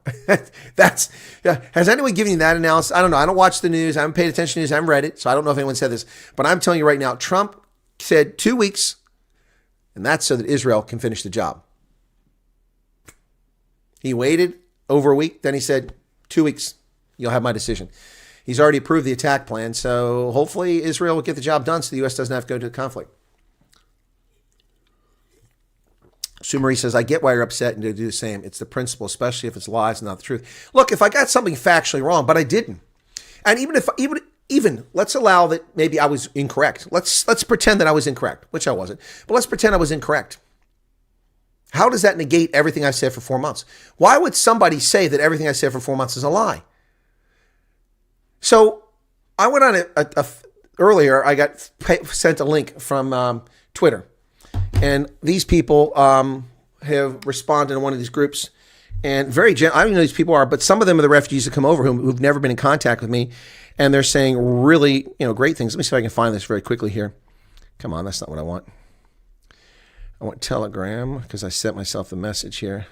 Has anyone given you that analysis? I don't know. I don't watch the news. I haven't paid attention to news. I haven't read it. So I don't know if anyone said this. But I'm telling you right now, Trump said 2 weeks. And that's so that Israel can finish the job. He waited over a week. Then he said, 2 weeks. You'll have my decision. He's already approved the attack plan, so hopefully Israel will get the job done so the U.S. doesn't have to go to the conflict. Sue Marie says, I get why you're upset and to do the same. It's the principle, especially if it's lies and not the truth. Look, if I got something factually wrong, but I didn't. And even let's allow that maybe I was incorrect. Let's pretend that I was incorrect, which I wasn't. But let's pretend I was incorrect. How does that negate everything I've said for 4 months? Why would somebody say that everything I said for 4 months is a lie? So I went on earlier, I got sent a link from Twitter. And these people have responded to one of these groups. And I don't even know who these people are, but some of them are the refugees that come over who've never been in contact with me. And they're saying really great things. Let me see if I can find this very quickly here. Come on, that's not what I want. I want Telegram because I sent myself the message here.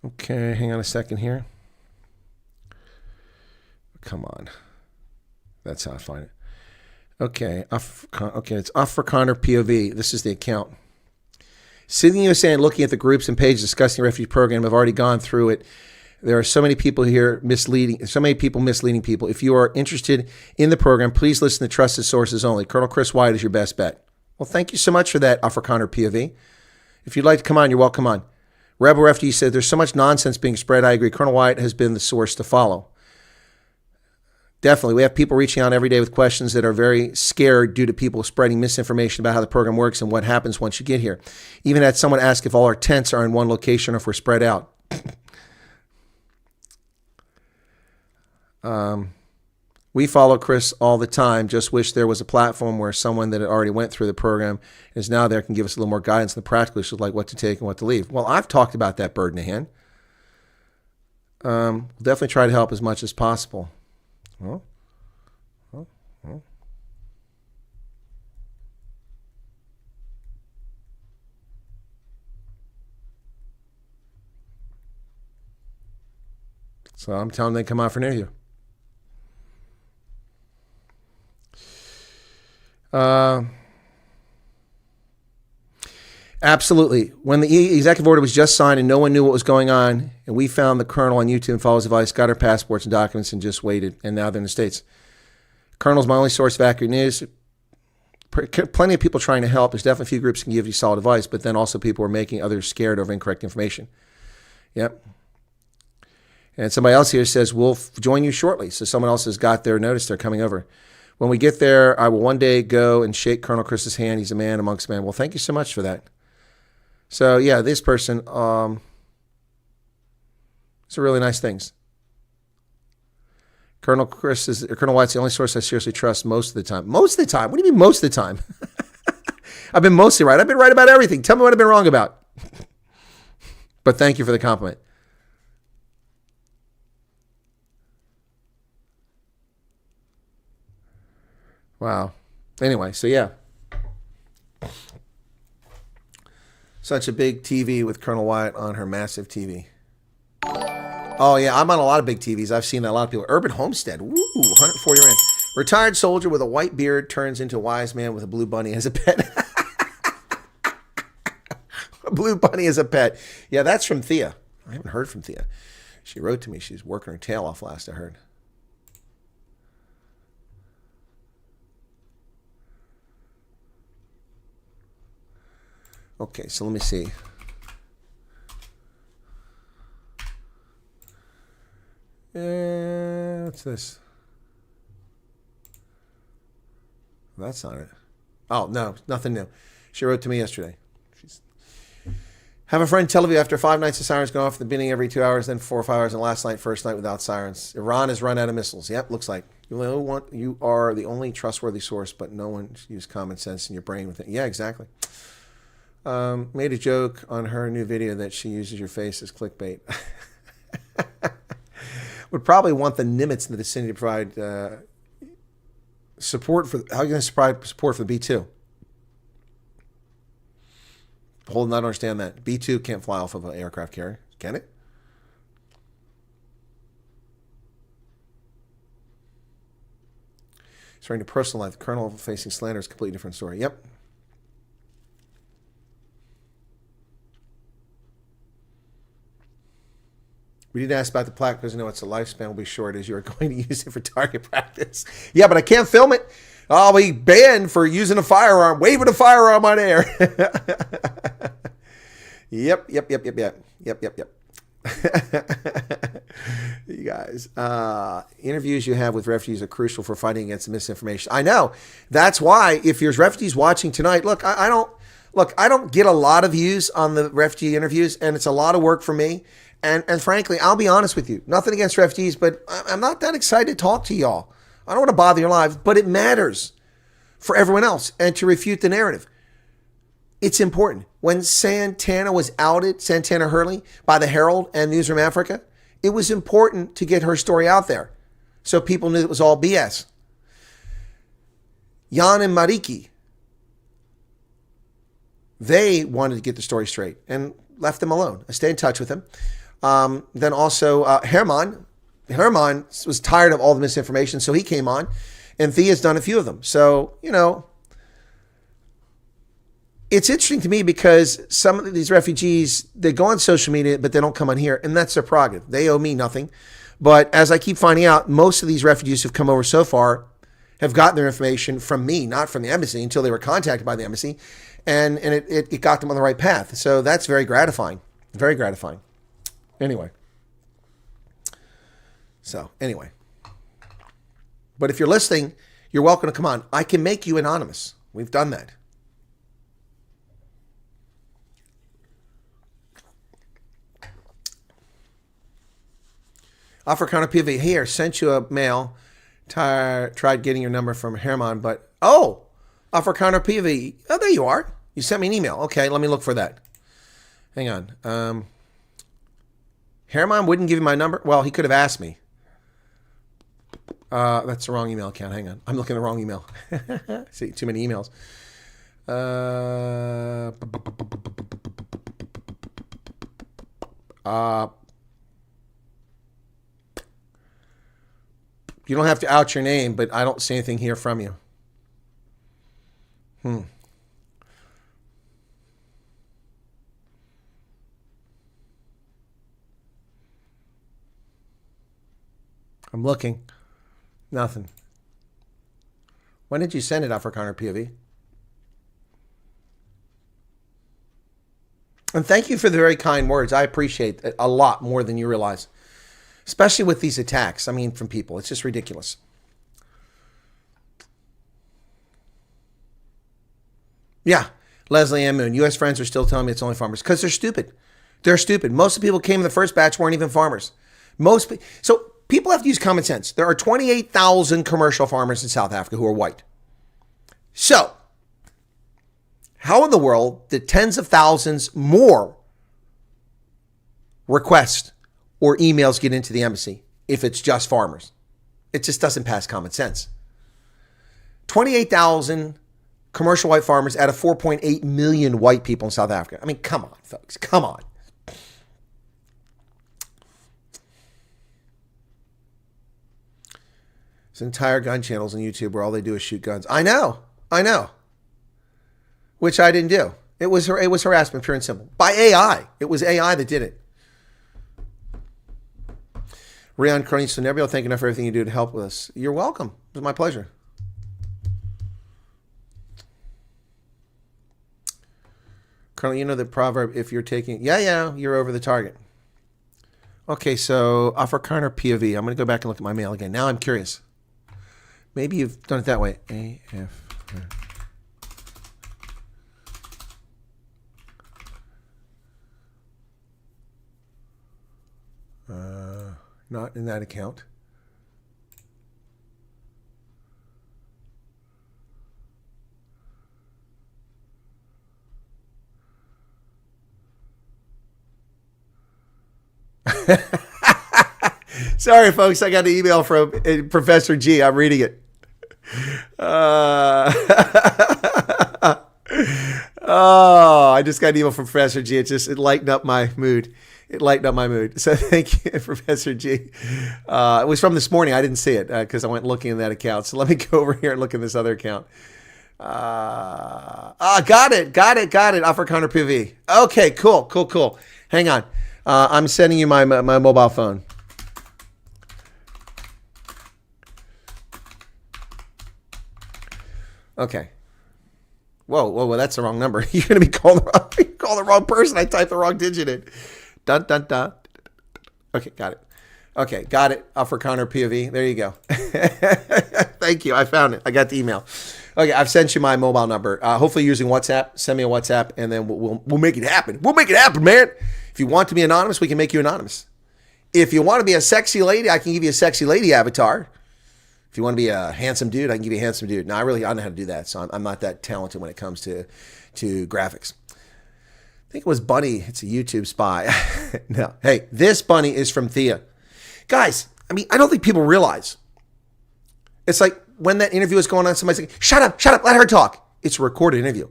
Okay, hang on a second here. Come on. That's how I find it. Okay, it's Afrikaner POV. This is the account. Sitting in the USA and looking at the groups and pages discussing the refugee program, I've already gone through it. There are so many people here misleading people. If you are interested in the program, please listen to trusted sources only. Colonel Chris Wyatt is your best bet. Well, thank you so much for that, Afrikaner POV. If you'd like to come on, you're welcome on. Rebel Refugee said, there's so much nonsense being spread. I agree. Colonel Wyatt has been the source to follow. Definitely. We have people reaching out every day with questions that are very scared due to people spreading misinformation about how the program works and what happens once you get here. Even had someone ask if all our tents are in one location or if we're spread out. We follow Chris all the time. Just wish there was a platform where someone that had already went through the program is now there can give us a little more guidance on the practical issues like what to take and what to leave. Well, I've talked about that bird in the hand. We'll definitely try to help as much as possible. Well. So I'm telling them to come out for an interview. Absolutely. When the executive order was just signed and no one knew what was going on, and we found the colonel on YouTube and followed his advice, got our passports and documents, and just waited. And now they're in the States. Colonel's my only source of accurate news. Plenty of people trying to help. There's definitely a few groups can give you solid advice, but then also people are making others scared over incorrect information. Yep. And somebody else here says, we'll join you shortly. So someone else has got their notice. They're coming over. When we get there, I will one day go and shake Colonel Chris's hand. He's a man amongst men. Well, thank you so much for that. So, yeah, this person, it's a really nice things. Colonel Wyatt's the only source I seriously trust most of the time. Most of the time? What do you mean most of the time? I've been mostly right. I've been right about everything. Tell me what I've been wrong about. But thank you for the compliment. Wow. Anyway, so yeah. Such a big TV with Colonel Wyatt on her massive TV. Oh, yeah, I'm on a lot of big TVs. I've seen that a lot of people. Urban Homestead. Woo, 140 rand. Retired soldier with a white beard turns into a wise man with a blue bunny as a pet. A blue bunny as a pet. Yeah, that's from Thea. I haven't heard from Thea. She wrote to me. She's working her tail off last I heard. Okay, so let me see. What's this? That's not it. Oh, no, nothing new. She wrote to me yesterday. Have a friend tell you after 5 nights of sirens go off at the beginning every 2 hours, then 4 or 5 hours, and last night, first night without sirens. Iran has run out of missiles. Yep, looks like. You are the only trustworthy source, but no one used common sense in your brain with it. Yeah, exactly. Made a joke on her new video that she uses your face as clickbait. Would probably want the Nimitz in the vicinity to provide support for. How are you going to provide support for the B-2? Hold, not understand that. B-2 can't fly off of an aircraft carrier, can it? Starting to personal life. The colonel facing slander is a completely different story. Yep. We did ask about the plaque because I know it's a lifespan will be short as you're going to use it for target practice. Yeah, but I can't film it. I'll be banned for using a firearm, waving a firearm on air. Yep. You guys, interviews you have with refugees are crucial for fighting against the misinformation. I know. That's why if there's refugees watching tonight, look, I don't get a lot of views on the refugee interviews, and it's a lot of work for me. And frankly, I'll be honest with you. Nothing against refugees, but I'm not that excited to talk to y'all. I don't want to bother your lives, but it matters for everyone else and to refute the narrative. It's important. When Santana was outed, Santana Hurley, by the Herald and Newsroom Africa, it was important to get her story out there so people knew it was all BS. Jan and Mariki, they wanted to get the story straight and left them alone. I stayed in touch with them. Then also Herman was tired of all the misinformation, so he came on, and Thea's done a few of them. So, it's interesting to me because some of these refugees, they go on social media, but they don't come on here, and that's their prerogative. They owe me nothing. But as I keep finding out, most of these refugees who've come over so far have gotten their information from me, not from the embassy, until they were contacted by the embassy, and it got them on the right path. So that's very gratifying. Very gratifying. Anyway. But if you're listening, you're welcome to come on. I can make you anonymous. We've done that. Africana PV, here, sent you a mail. Tried getting your number from Herman, but, Africana PV. Oh, there you are. You sent me an email. Okay, let me look for that. Hang on. Herman wouldn't give you my number? Well, he could have asked me. That's the wrong email account. Hang on. I'm looking at the wrong email. See, too many emails. You don't have to out your name, but I don't see anything here from you. I'm looking. Nothing. When did you send it, Afrikaner POV? And thank you for the very kind words. I appreciate it a lot more than you realize. Especially with these attacks, I mean, from people. It's just ridiculous. Yeah, Leslie M. Moon. U.S. friends are still telling me it's only farmers. Because they're stupid. They're stupid. Most of the people who came in the first batch weren't even farmers. So people have to use common sense. There are 28,000 commercial farmers in South Africa who are white. So, how in the world did tens of thousands more requests or emails get into the embassy if it's just farmers? It just doesn't pass common sense. 28,000 commercial white farmers out of 4.8 million white people in South Africa. I mean, come on, folks. Come on. There's entire gun channels on YouTube where all they do is shoot guns. I know. Which I didn't do. It was harassment, pure and simple. By AI. It was AI that did it. Rian Carnito, never be able to thank enough for everything you do to help with us. You're welcome. It was my pleasure. Colonel, you know the proverb, if you're taking... Yeah, you're over the target. Okay, so Afrikaner POV. I'm going to go back and look at my mail again. Now I'm curious. Maybe you've done it that way. AF. Not in that account. Sorry, folks. I got an email from Professor G. I'm reading it. Oh, I just got an email from Professor G. It lightened up my mood. So thank you, Professor G. It was from this morning. I didn't see it because I went looking in that account. So let me go over here and look in this other account. Got it. Afrikaner PV. Okay, cool. Hang on. I'm sending you my mobile phone. Okay. Whoa, that's the wrong number. You're going to be calling the wrong person. I typed the wrong digit in. Dun. Okay, got it. Afrikaner POV. There you go. Thank you. I found it. I got the email. Okay, I've sent you my mobile number. Hopefully using WhatsApp. Send me a WhatsApp, and then we'll make it happen. We'll make it happen, man. If you want to be anonymous, we can make you anonymous. If you want to be a sexy lady, I can give you a sexy lady avatar. If you want to be a handsome dude, I can give you a handsome dude. Now, I don't know how to do that, so I'm not that talented when it comes to graphics. I think it was Bunny. It's a YouTube spy. No. Hey, this Bunny is from Thea. Guys, I mean, I don't think people realize. It's like when that interview is going on, somebody's like, shut up, let her talk. It's a recorded interview.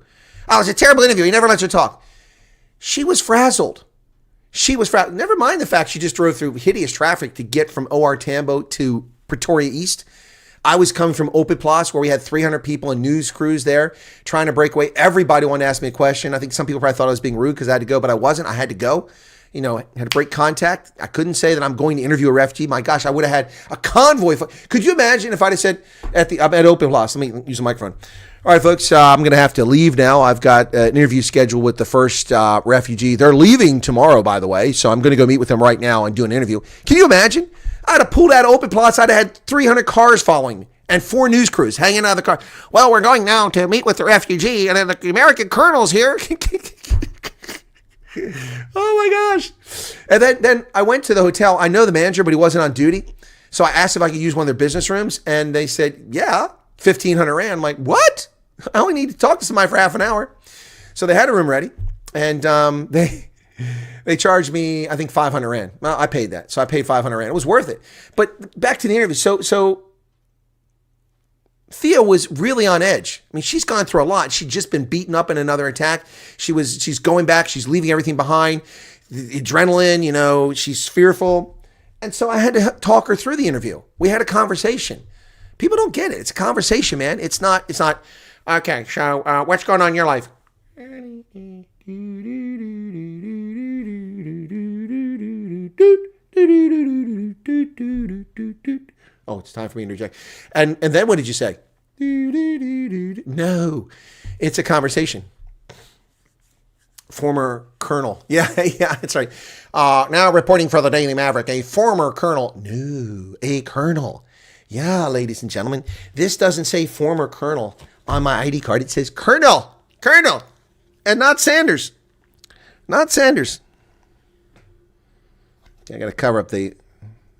Oh, it's a terrible interview. He never lets her talk. She was frazzled. Never mind the fact she just drove through hideous traffic to get from OR Tambo to Pretoria East. I was coming from Opitplas where we had 300 people and news crews there trying to break away. Everybody wanted to ask me a question. I think some people probably thought I was being rude because I had to go, but I wasn't. I had to go. You know, I had to break contact. I couldn't say that I'm going to interview a refugee. My gosh, I would have had a convoy. Could you imagine if I'd have said at Opitplas, let me use the microphone. All right, folks, I'm going to have to leave now. I've got an interview scheduled with the first refugee. They're leaving tomorrow, by the way, so I'm going to go meet with them right now and do an interview. Can you imagine? I'd have pulled out of Opitplas. I'd have had 300 cars following me and 4 news crews hanging out of the car. Well, we're going now to meet with the refugee, and then the American colonel's here. Oh, my gosh. And then I went to the hotel. I know the manager, but he wasn't on duty. So I asked if I could use one of their business rooms, and they said, yeah, 1,500 Rand. I'm like, what? I only need to talk to somebody for half an hour. So they had a room ready, and they charged me, I think, 500 Rand. Well, I paid that. So I paid 500 Rand. It was worth it. But back to the interview. So Thea was really on edge. I mean, she's gone through a lot. She'd just been beaten up in another attack. She's going back. She's leaving everything behind. The adrenaline, you know, she's fearful. And so I had to talk her through the interview. We had a conversation. People don't get it. It's a conversation, man. It's not, okay, so what's going on in your life? oh, it's time for me to interject. And then what did you say? No, it's a conversation. Former colonel. Yeah, that's right. Now reporting for the Daily Maverick, a former colonel. No, a colonel. Yeah, ladies and gentlemen, this doesn't say former colonel on my ID card. It says colonel, and not Sanders. Not Sanders. I got to cover up the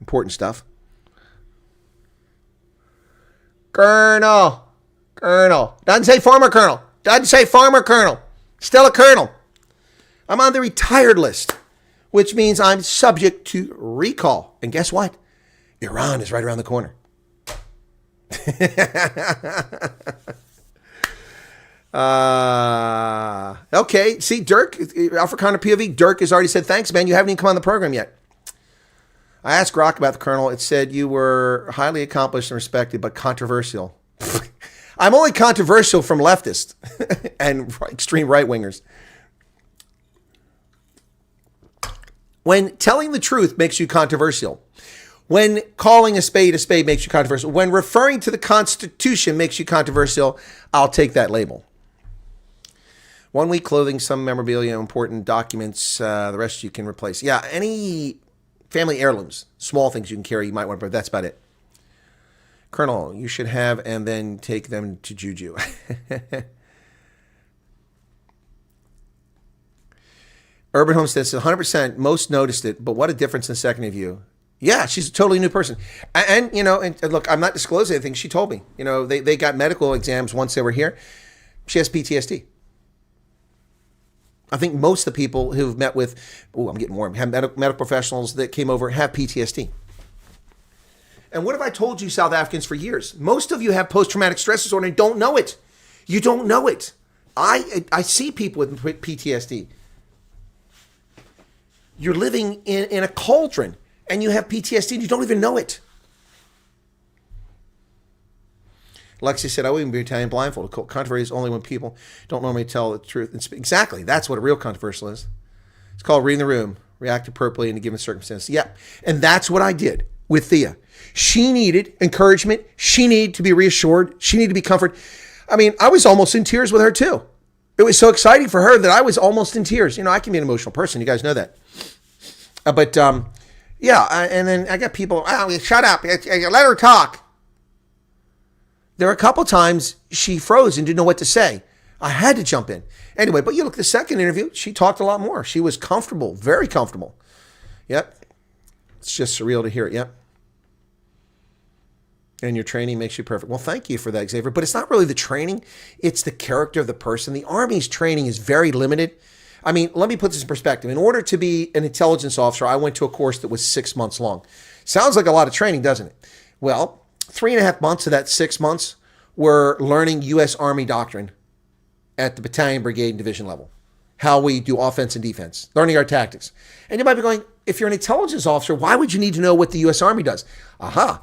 important stuff. Colonel. Doesn't say former colonel. Still a colonel. I'm on the retired list, which means I'm subject to recall. And guess what? Iran is right around the corner. Okay. See, Dirk, Afrikaner POV, Dirk has already said, thanks, man. You haven't even come on the program yet. I asked Grok about the colonel. It said you were highly accomplished and respected, but controversial. I'm only controversial from leftists and extreme right-wingers. When telling the truth makes you controversial. When calling a spade makes you controversial. When referring to the Constitution makes you controversial, I'll take that label. 1 week clothing, some memorabilia, important documents. The rest you can replace. Yeah, any family heirlooms, small things you can carry, you might want to, but that's about it. Colonel, you should have and then take them to Juju. Urban Homestead says 100%, most noticed it, but what a difference in second view. Yeah, she's a totally new person. And look, I'm not disclosing anything. She told me, they got medical exams once they were here. She has PTSD. I think most of the people who've met with, I'm getting warm, have medical professionals that came over have PTSD. And what have I told you, South Africans, for years? Most of you have post-traumatic stress disorder and don't know it. You don't know it. I see people with PTSD. You're living in a cauldron and you have PTSD and you don't even know it. Lexi said, I wouldn't be Italian blindfolded. Controversy is only when people don't normally tell the truth. Exactly. That's what a real controversial is. It's called reading the room, react appropriately in a given circumstance. Yeah. And that's what I did with Thea. She needed encouragement. She needed to be reassured. She needed to be comforted. I mean, I was almost in tears with her too. It was so exciting for her that I was almost in tears. I can be an emotional person. You guys know that. And then I got people, shut up. Let her talk. There were a couple times she froze and didn't know what to say. I had to jump in. Anyway, but you look at the second interview, she talked a lot more. She was comfortable, very comfortable. Yep. It's just surreal to hear it. Yep. And your training makes you perfect. Well, thank you for that, Xavier. But it's not really the training. It's the character of the person. The Army's training is very limited. I mean, let me put this in perspective. In order to be an intelligence officer, I went to a course that was 6 months long. Sounds like a lot of training, doesn't it? Well, 3.5 months of that 6 months were learning U.S. Army doctrine at the battalion, brigade, and division level. How we do offense and defense, learning our tactics. And you might be going, if you're an intelligence officer, why would you need to know what the U.S. Army does? Aha.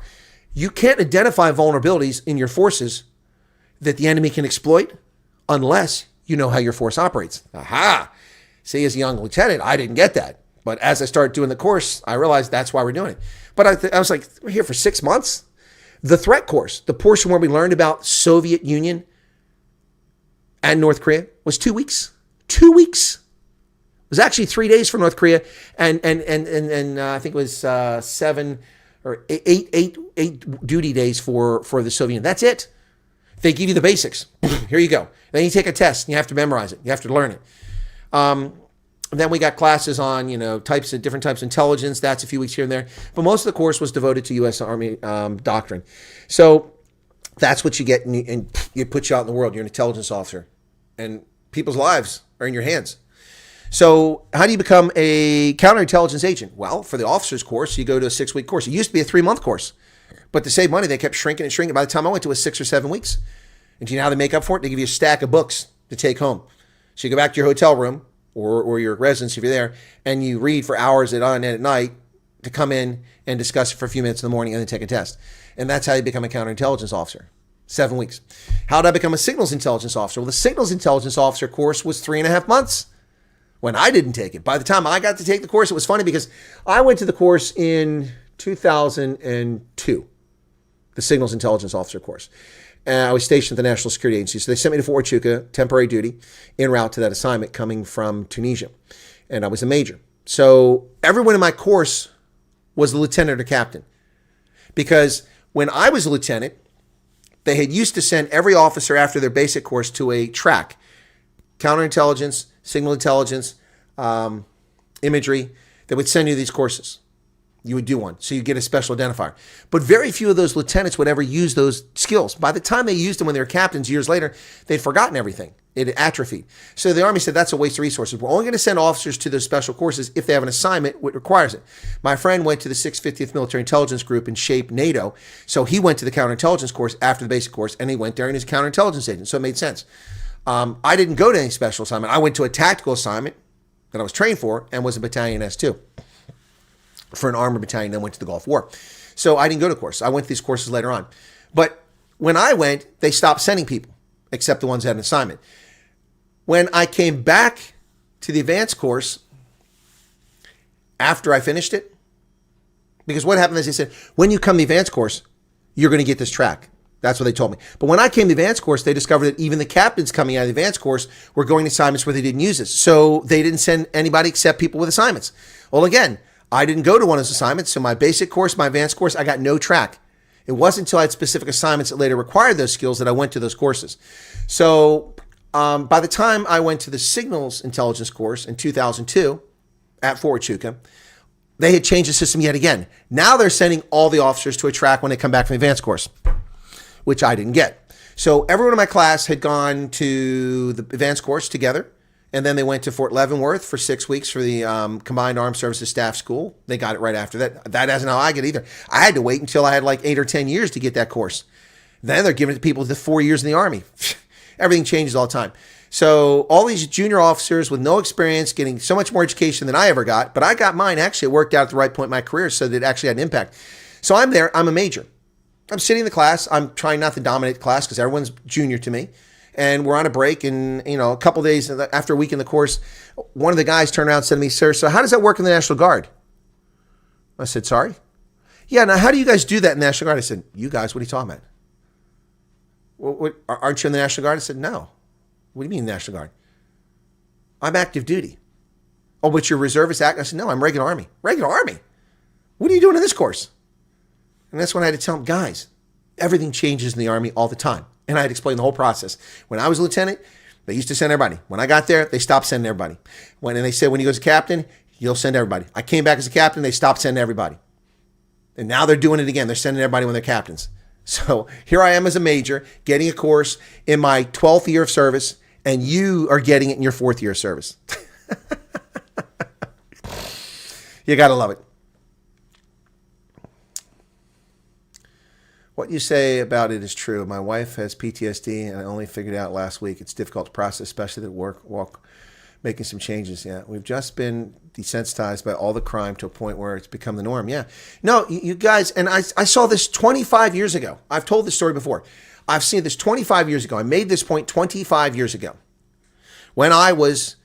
You can't identify vulnerabilities in your forces that the enemy can exploit unless you know how your force operates. Aha. See, as a young lieutenant, I didn't get that. But as I started doing the course, I realized that's why we're doing it. But I was like, we're here for 6 months? The threat course, the portion where we learned about Soviet Union and North Korea, was 2 weeks. 2 weeks. It was actually 3 days for North Korea, and I think it was 7 or eight duty days for the Soviet Union. That's it. They give you the basics. Here you go. Then you take a test, and you have to memorize it. You have to learn it. Then we got classes on, different types of intelligence. That's a few weeks here and there. But most of the course was devoted to U.S. Army doctrine. So that's what you get, and you put you out in the world. You're an intelligence officer, and people's lives are in your hands. So how do you become a counterintelligence agent? Well, for the officers course, you go to a 6-week course. It used to be a 3-month course, but to save money, they kept shrinking and shrinking. By the time I went to, it was 6 or 7 weeks. And do you know how they make up for it? They give you a stack of books to take home. So you go back to your hotel room or your residence if you're there, and you read for hours on end at night to come in and discuss it for a few minutes in the morning and then take a test. And that's how you become a counterintelligence officer. 7 weeks. How did I become a signals intelligence officer? Well, the signals intelligence officer course was 3.5 months when I didn't take it. By the time I got to take the course, it was funny because I went to the course in 2002. the Signals Intelligence Officer course. I was stationed at the National Security Agency. So they sent me to Fort Huachuca, temporary duty, en route to that assignment coming from Tunisia. And I was a major. So everyone in my course was a lieutenant or captain. Because when I was a lieutenant, they had used to send every officer after their basic course to a track. Counterintelligence, signal intelligence, imagery. They would send you these courses. You would do one. So you get a special identifier. But very few of those lieutenants would ever use those skills. By the time they used them when they were captains years later, they'd forgotten everything. It atrophied. So the Army said that's a waste of resources. We're only going to send officers to those special courses if they have an assignment which requires it. My friend went to the 650th Military Intelligence Group and shaped NATO. So he went to the counterintelligence course after the basic course, and he went there and he's a counterintelligence agent. So it made sense. I didn't go to any special assignment. I went to a tactical assignment that I was trained for and was a battalion S2. For an armored battalion, then went to the Gulf War. So I didn't go to course. I went to these courses later on. But when I went, they stopped sending people, except the ones that had an assignment. When I came back to the advanced course, after I finished it, because what happened is they said, when you come to the advanced course, you're going to get this track. That's what they told me. But when I came to the advanced course, they discovered that even the captains coming out of the advanced course were going to assignments where they didn't use this. So they didn't send anybody except people with assignments. Well, again, I didn't go to one of those assignments. So my basic course, my advanced course, I got no track. It wasn't until I had specific assignments that later required those skills that I went to those courses. So by the time I went to the Signals Intelligence course in 2002 at Fort Huachuca, they had changed the system yet again. Now they're sending all the officers to a track when they come back from the advanced course, which I didn't get. So everyone in my class had gone to the advanced course together. And then they went to Fort Leavenworth for 6 weeks for the Combined Armed Services Staff School. They got it right after that. That isn't how I get either. I had to wait until I had like 8 or 10 years to get that course. Then they're giving it to people with 4 years in the Army. Everything changes all the time. So all these junior officers with no experience getting so much more education than I ever got. But I got mine. Actually, it worked out at the right point in my career so that it actually had an impact. So I'm there. I'm a major. I'm sitting in the class. I'm trying not to dominate the class because everyone's junior to me. And we're on a break, and a couple of days after a week in the course, one of the guys turned around and said to me, "Sir, so how does that work in the National Guard?" I said, "Sorry?" "Yeah, now how do you guys do that in the National Guard?" I said, "You guys, what are you talking about?" What, aren't you in the National Guard? I said, "No." "What do you mean National Guard?" "I'm active duty." "Oh, but you're reservist active?" I said, "No, I'm regular Army." "Regular Army? What are you doing in this course?" And that's when I had to tell them, guys, everything changes in the Army all the time. And I had explained the whole process. When I was a lieutenant, they used to send everybody. When I got there, they stopped sending everybody. And they said, when you go as a captain, you'll send everybody. I came back as a captain, they stopped sending everybody. And now they're doing it again. They're sending everybody when they're captains. So here I am as a major, getting a course in my 12th year of service, and you are getting it in your 4th year of service. You got to love it. What you say about it is true. My wife has PTSD, and I only figured out last week. It's difficult to process, especially at work, making some changes. Yeah, we've just been desensitized by all the crime to a point where it's become the norm. Yeah. No, you guys, and I saw this 25 years ago. I've told this story before. I've seen this 25 years ago. I made this point 25 years ago when I was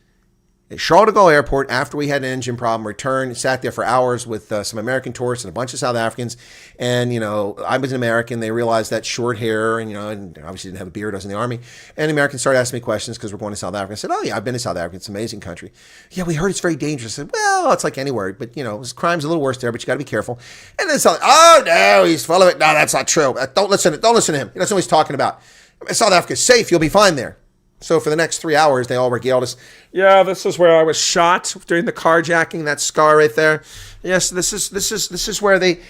at Charles de Gaulle Airport after we had an engine problem, returned, sat there for hours with some American tourists and a bunch of South Africans. And, I was an American. They realized that short hair and obviously didn't have a beard. I was in the Army. And the Americans started asking me questions because we're going to South Africa. I said, "Oh, yeah, I've been to South Africa. It's an amazing country." "Yeah, we heard it's very dangerous." I said, "Well, it's like anywhere. But, crime's a little worse there, but you got to be careful." And then it's like, "Oh, no, he's full of it." "No, that's not true. Don't listen to him. That's what he's talking about. South Africa's safe. You'll be fine there." So for the next 3 hours, they all regaled us. "Yeah, this is where I was shot during the carjacking. That scar right there. Yes, this is where they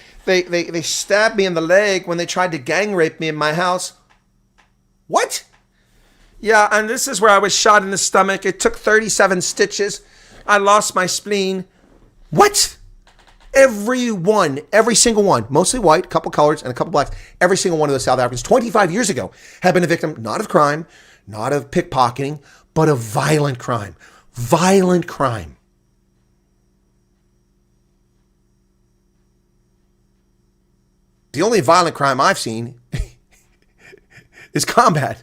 stabbed me in the leg when they tried to gang rape me in my house." "What?" "Yeah, and this is where I was shot in the stomach. It took 37 stitches. I lost my spleen." "What?" Every single one, mostly white, a couple colors, and a couple blacks, every single one of those South Africans 25 years ago had been a victim, not of crime, not of pickpocketing, but of violent crime. Violent crime. The only violent crime I've seen is combat.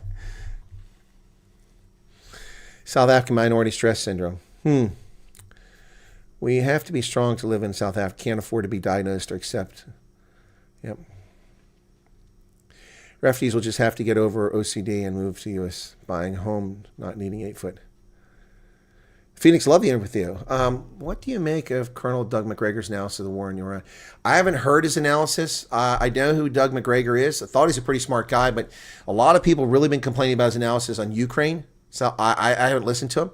South African minority stress syndrome. We have to be strong to live in South Africa. Can't afford to be diagnosed or accept. Yep. Refugees will just have to get over OCD and move to U.S. buying a home, not needing 8 foot. Phoenix, love the interview with you. What do you make of Colonel Doug McGregor's analysis of the war in Iran? I haven't heard his analysis. I know who Doug McGregor is. I thought he's a pretty smart guy, but a lot of people have really been complaining about his analysis on Ukraine. So I haven't listened to him.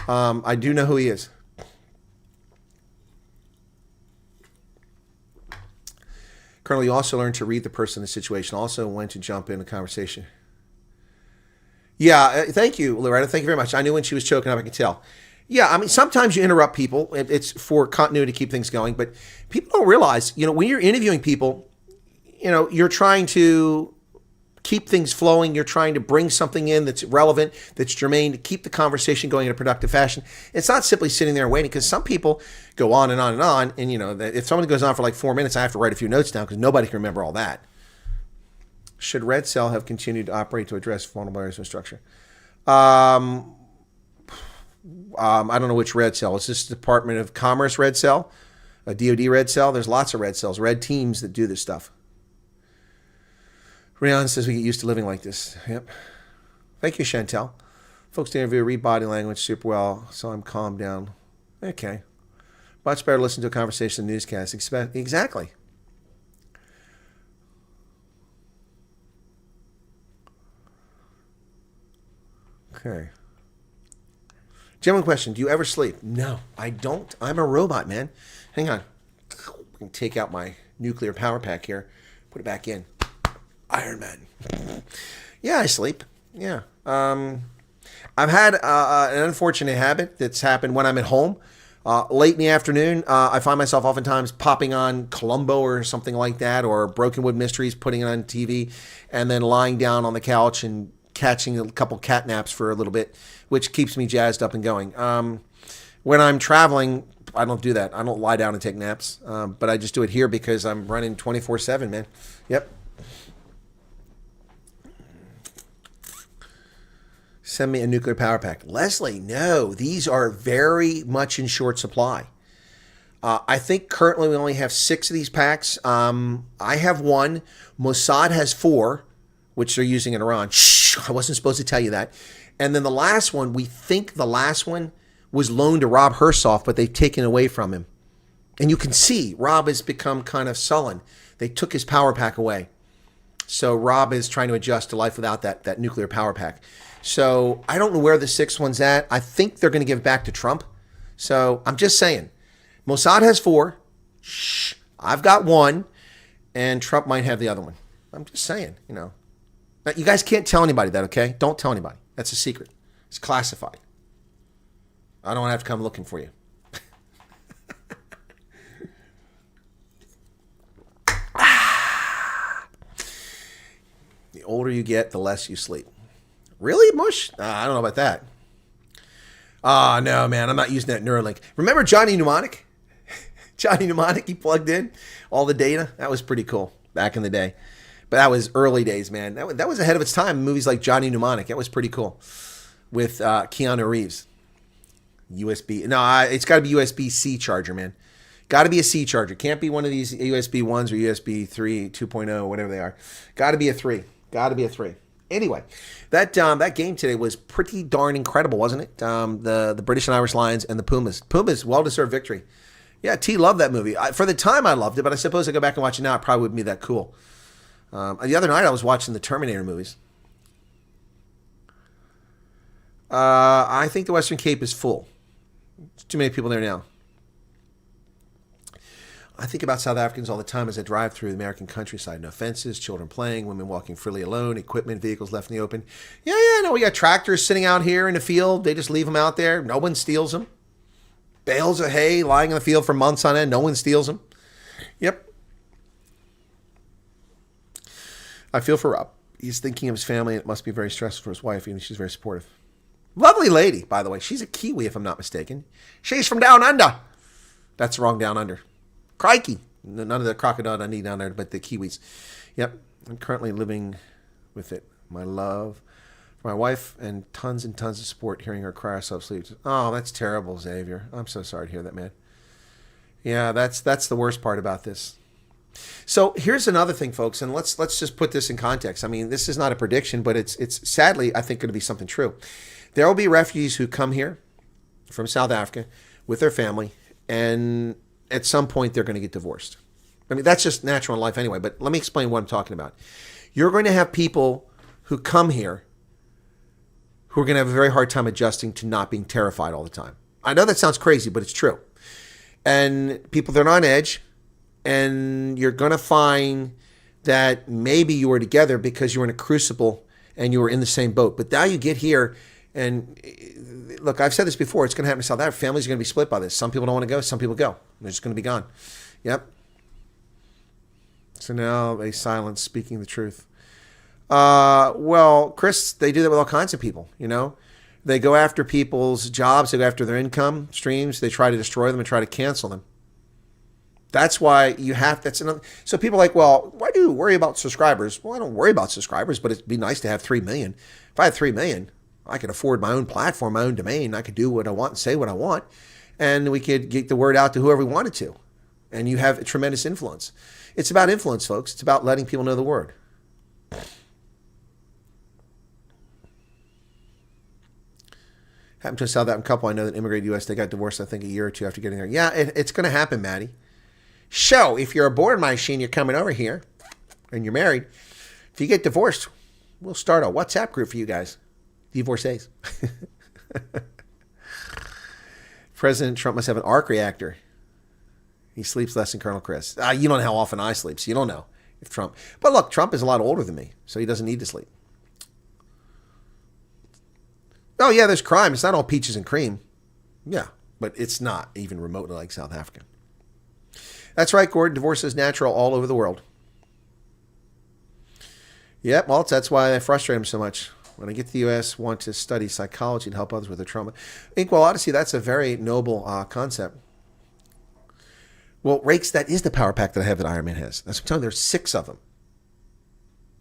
I do know who he is. Colonel, you also learned to read the person in the situation, also when to jump in a conversation. Yeah, thank you, Loretta. Thank you very much. I knew when she was choking up, I could tell. Yeah, I mean, sometimes you interrupt people. It's for continuity to keep things going. But people don't realize, when you're interviewing people, you're trying to keep things flowing. You're trying to bring something in that's relevant, that's germane, to keep the conversation going in a productive fashion. It's not simply sitting there and waiting, because some people go on and on and on. And, if someone goes on for like 4 minutes, I have to write a few notes down because nobody can remember all that. Should Red Cell have continued to operate to address vulnerable areas of structure? I don't know which Red Cell. Is this Department of Commerce Red Cell? A DOD Red Cell? There's lots of Red Cells, red teams that do this stuff. Rian says we get used to living like this. Yep. Thank you, Chantel. Folks, the interview, read body language super well, so I'm calmed down. Okay. Much better to listen to a conversation than newscast. Exactly. Okay. Genuine question. Do you ever sleep? No, I don't. I'm a robot, man. Hang on. I can take out my nuclear power pack here. Put it back in. Iron Man. Yeah, I sleep. Yeah. I've had an unfortunate habit that's happened when I'm at home. Late in the afternoon, I find myself oftentimes popping on Columbo or something like that, or Brokenwood Mysteries, putting it on TV, and then lying down on the couch and catching a couple cat naps for a little bit, which keeps me jazzed up and going. When I'm traveling, I don't do that. I don't lie down and take naps, but I just do it here because I'm running 24/7, man. Yep. Send me a nuclear power pack. Leslie, no, these are very much in short supply. I think currently we only have 6 of these packs. I have 1. Mossad has 4, which they're using in Iran. Shh, I wasn't supposed to tell you that. And then the last one, we think the last one was loaned to Rob Hersoff, but they've taken away from him. And you can see Rob has become kind of sullen. They took his power pack away. So Rob is trying to adjust to life without that nuclear power pack. So I don't know where the 6th one's at. I think they're going to give it back to Trump. So I'm just saying. Mossad has 4. Shh. I've got 1. And Trump might have the other one. I'm just saying, Now, you guys can't tell anybody that, okay? Don't tell anybody. That's a secret. It's classified. I don't have to come looking for you. The older you get, the less you sleep. Really, Mush? I don't know about that. Oh, no, man. I'm not using that Neuralink. Remember Johnny Mnemonic? Johnny Mnemonic, he plugged in all the data. That was pretty cool back in the day. But that was early days, man. That was ahead of its time. Movies like Johnny Mnemonic. That was pretty cool. With Keanu Reeves. USB. No, it's got to be USB-C charger, man. Got to be a C charger. Can't be one of these USB 1s or USB 3, 2.0, whatever they are. Got to be a 3. Got to be a 3. Anyway, that game today was pretty darn incredible, wasn't it? The British and Irish Lions and the Pumas. Pumas, well-deserved victory. Yeah, T loved that movie. For the time, I loved it, but I suppose I go back and watch it now, it probably wouldn't be that cool. The other night, I was watching the Terminator movies. I think the Western Cape is full. There's too many people there now. I think about South Africans all the time as I drive through the American countryside. No fences, children playing, women walking freely alone, equipment, vehicles left in the open. Yeah, no, we got tractors sitting out here in the field. They just leave them out there. No one steals them. Bales of hay lying in the field for months on end. No one steals them. Yep. I feel for Rob. He's thinking of his family, and it must be very stressful for his wife, and she's very supportive. Lovely lady, by the way. She's a Kiwi, if I'm not mistaken. She's from down under. That's wrong, down under. Crikey. None of the crocodile I need down there, but the Kiwis. Yep. I'm currently living with it. My love for my wife and tons of support hearing her cry herself sleep. Oh, that's terrible, Xavier. I'm so sorry to hear that, man. Yeah, that's the worst part about this. So here's another thing, folks, and let's just put this in context. I mean, this is not a prediction, but it's sadly, I think, going to be something true. There will be refugees who come here from South Africa with their family, and at some point they're going to get divorced. I mean, that's just natural in life anyway, but let me explain what I'm talking about. You're going to have people who come here who are going to have a very hard time adjusting to not being terrified all the time. I know that sounds crazy, but it's true. And people, they're on edge, and you're going to find that maybe you were together because you were in a crucible and you were in the same boat. But now you get here, and look, I've said this before, it's going to happen in South Africa. Families are going to be split by this. Some people don't want to go, some people go. They're just going to be gone. Yep. So now they silence speaking the truth. Well, Chris, they do that with all kinds of people, you know. They go after people's jobs, they go after their income streams, they try to destroy them and try to cancel them. That's why you have, that's another, so people are like, well, why do you worry about subscribers? Well, I don't worry about subscribers, but it'd be nice to have 3 million. If I had 3 million, I could afford my own platform, my own domain. I could do what I want and say what I want, and we could get the word out to whoever we wanted to. And you have a tremendous influence. It's about influence, folks. It's about letting people know the word. Happened to a South African couple I know that immigrated to the U.S. They got divorced, I think, a year or two after getting there. Yeah, it's going to happen, Maddie. So, if you're aboard my machine, you're coming over here, and you're married. If you get divorced, we'll start a WhatsApp group for you guys. Divorcees. President Trump must have an arc reactor. He sleeps less than Colonel Chris. You don't know how often I sleep, so you don't know if Trump. But look, Trump is a lot older than me, so he doesn't need to sleep. Oh, yeah, there's crime. It's not all peaches and cream. Yeah, but it's not even remotely like South Africa. That's right, Gordon. Divorce is natural all over the world. Yep, well, that's why I frustrate him so much. When I get to the U.S., want to study psychology and help others with their trauma. Inkwell Odyssey, that's a very noble concept. Well, Rakes, that is the power pack that I have that Iron Man has. That's what I'm telling you, there's 6 of them.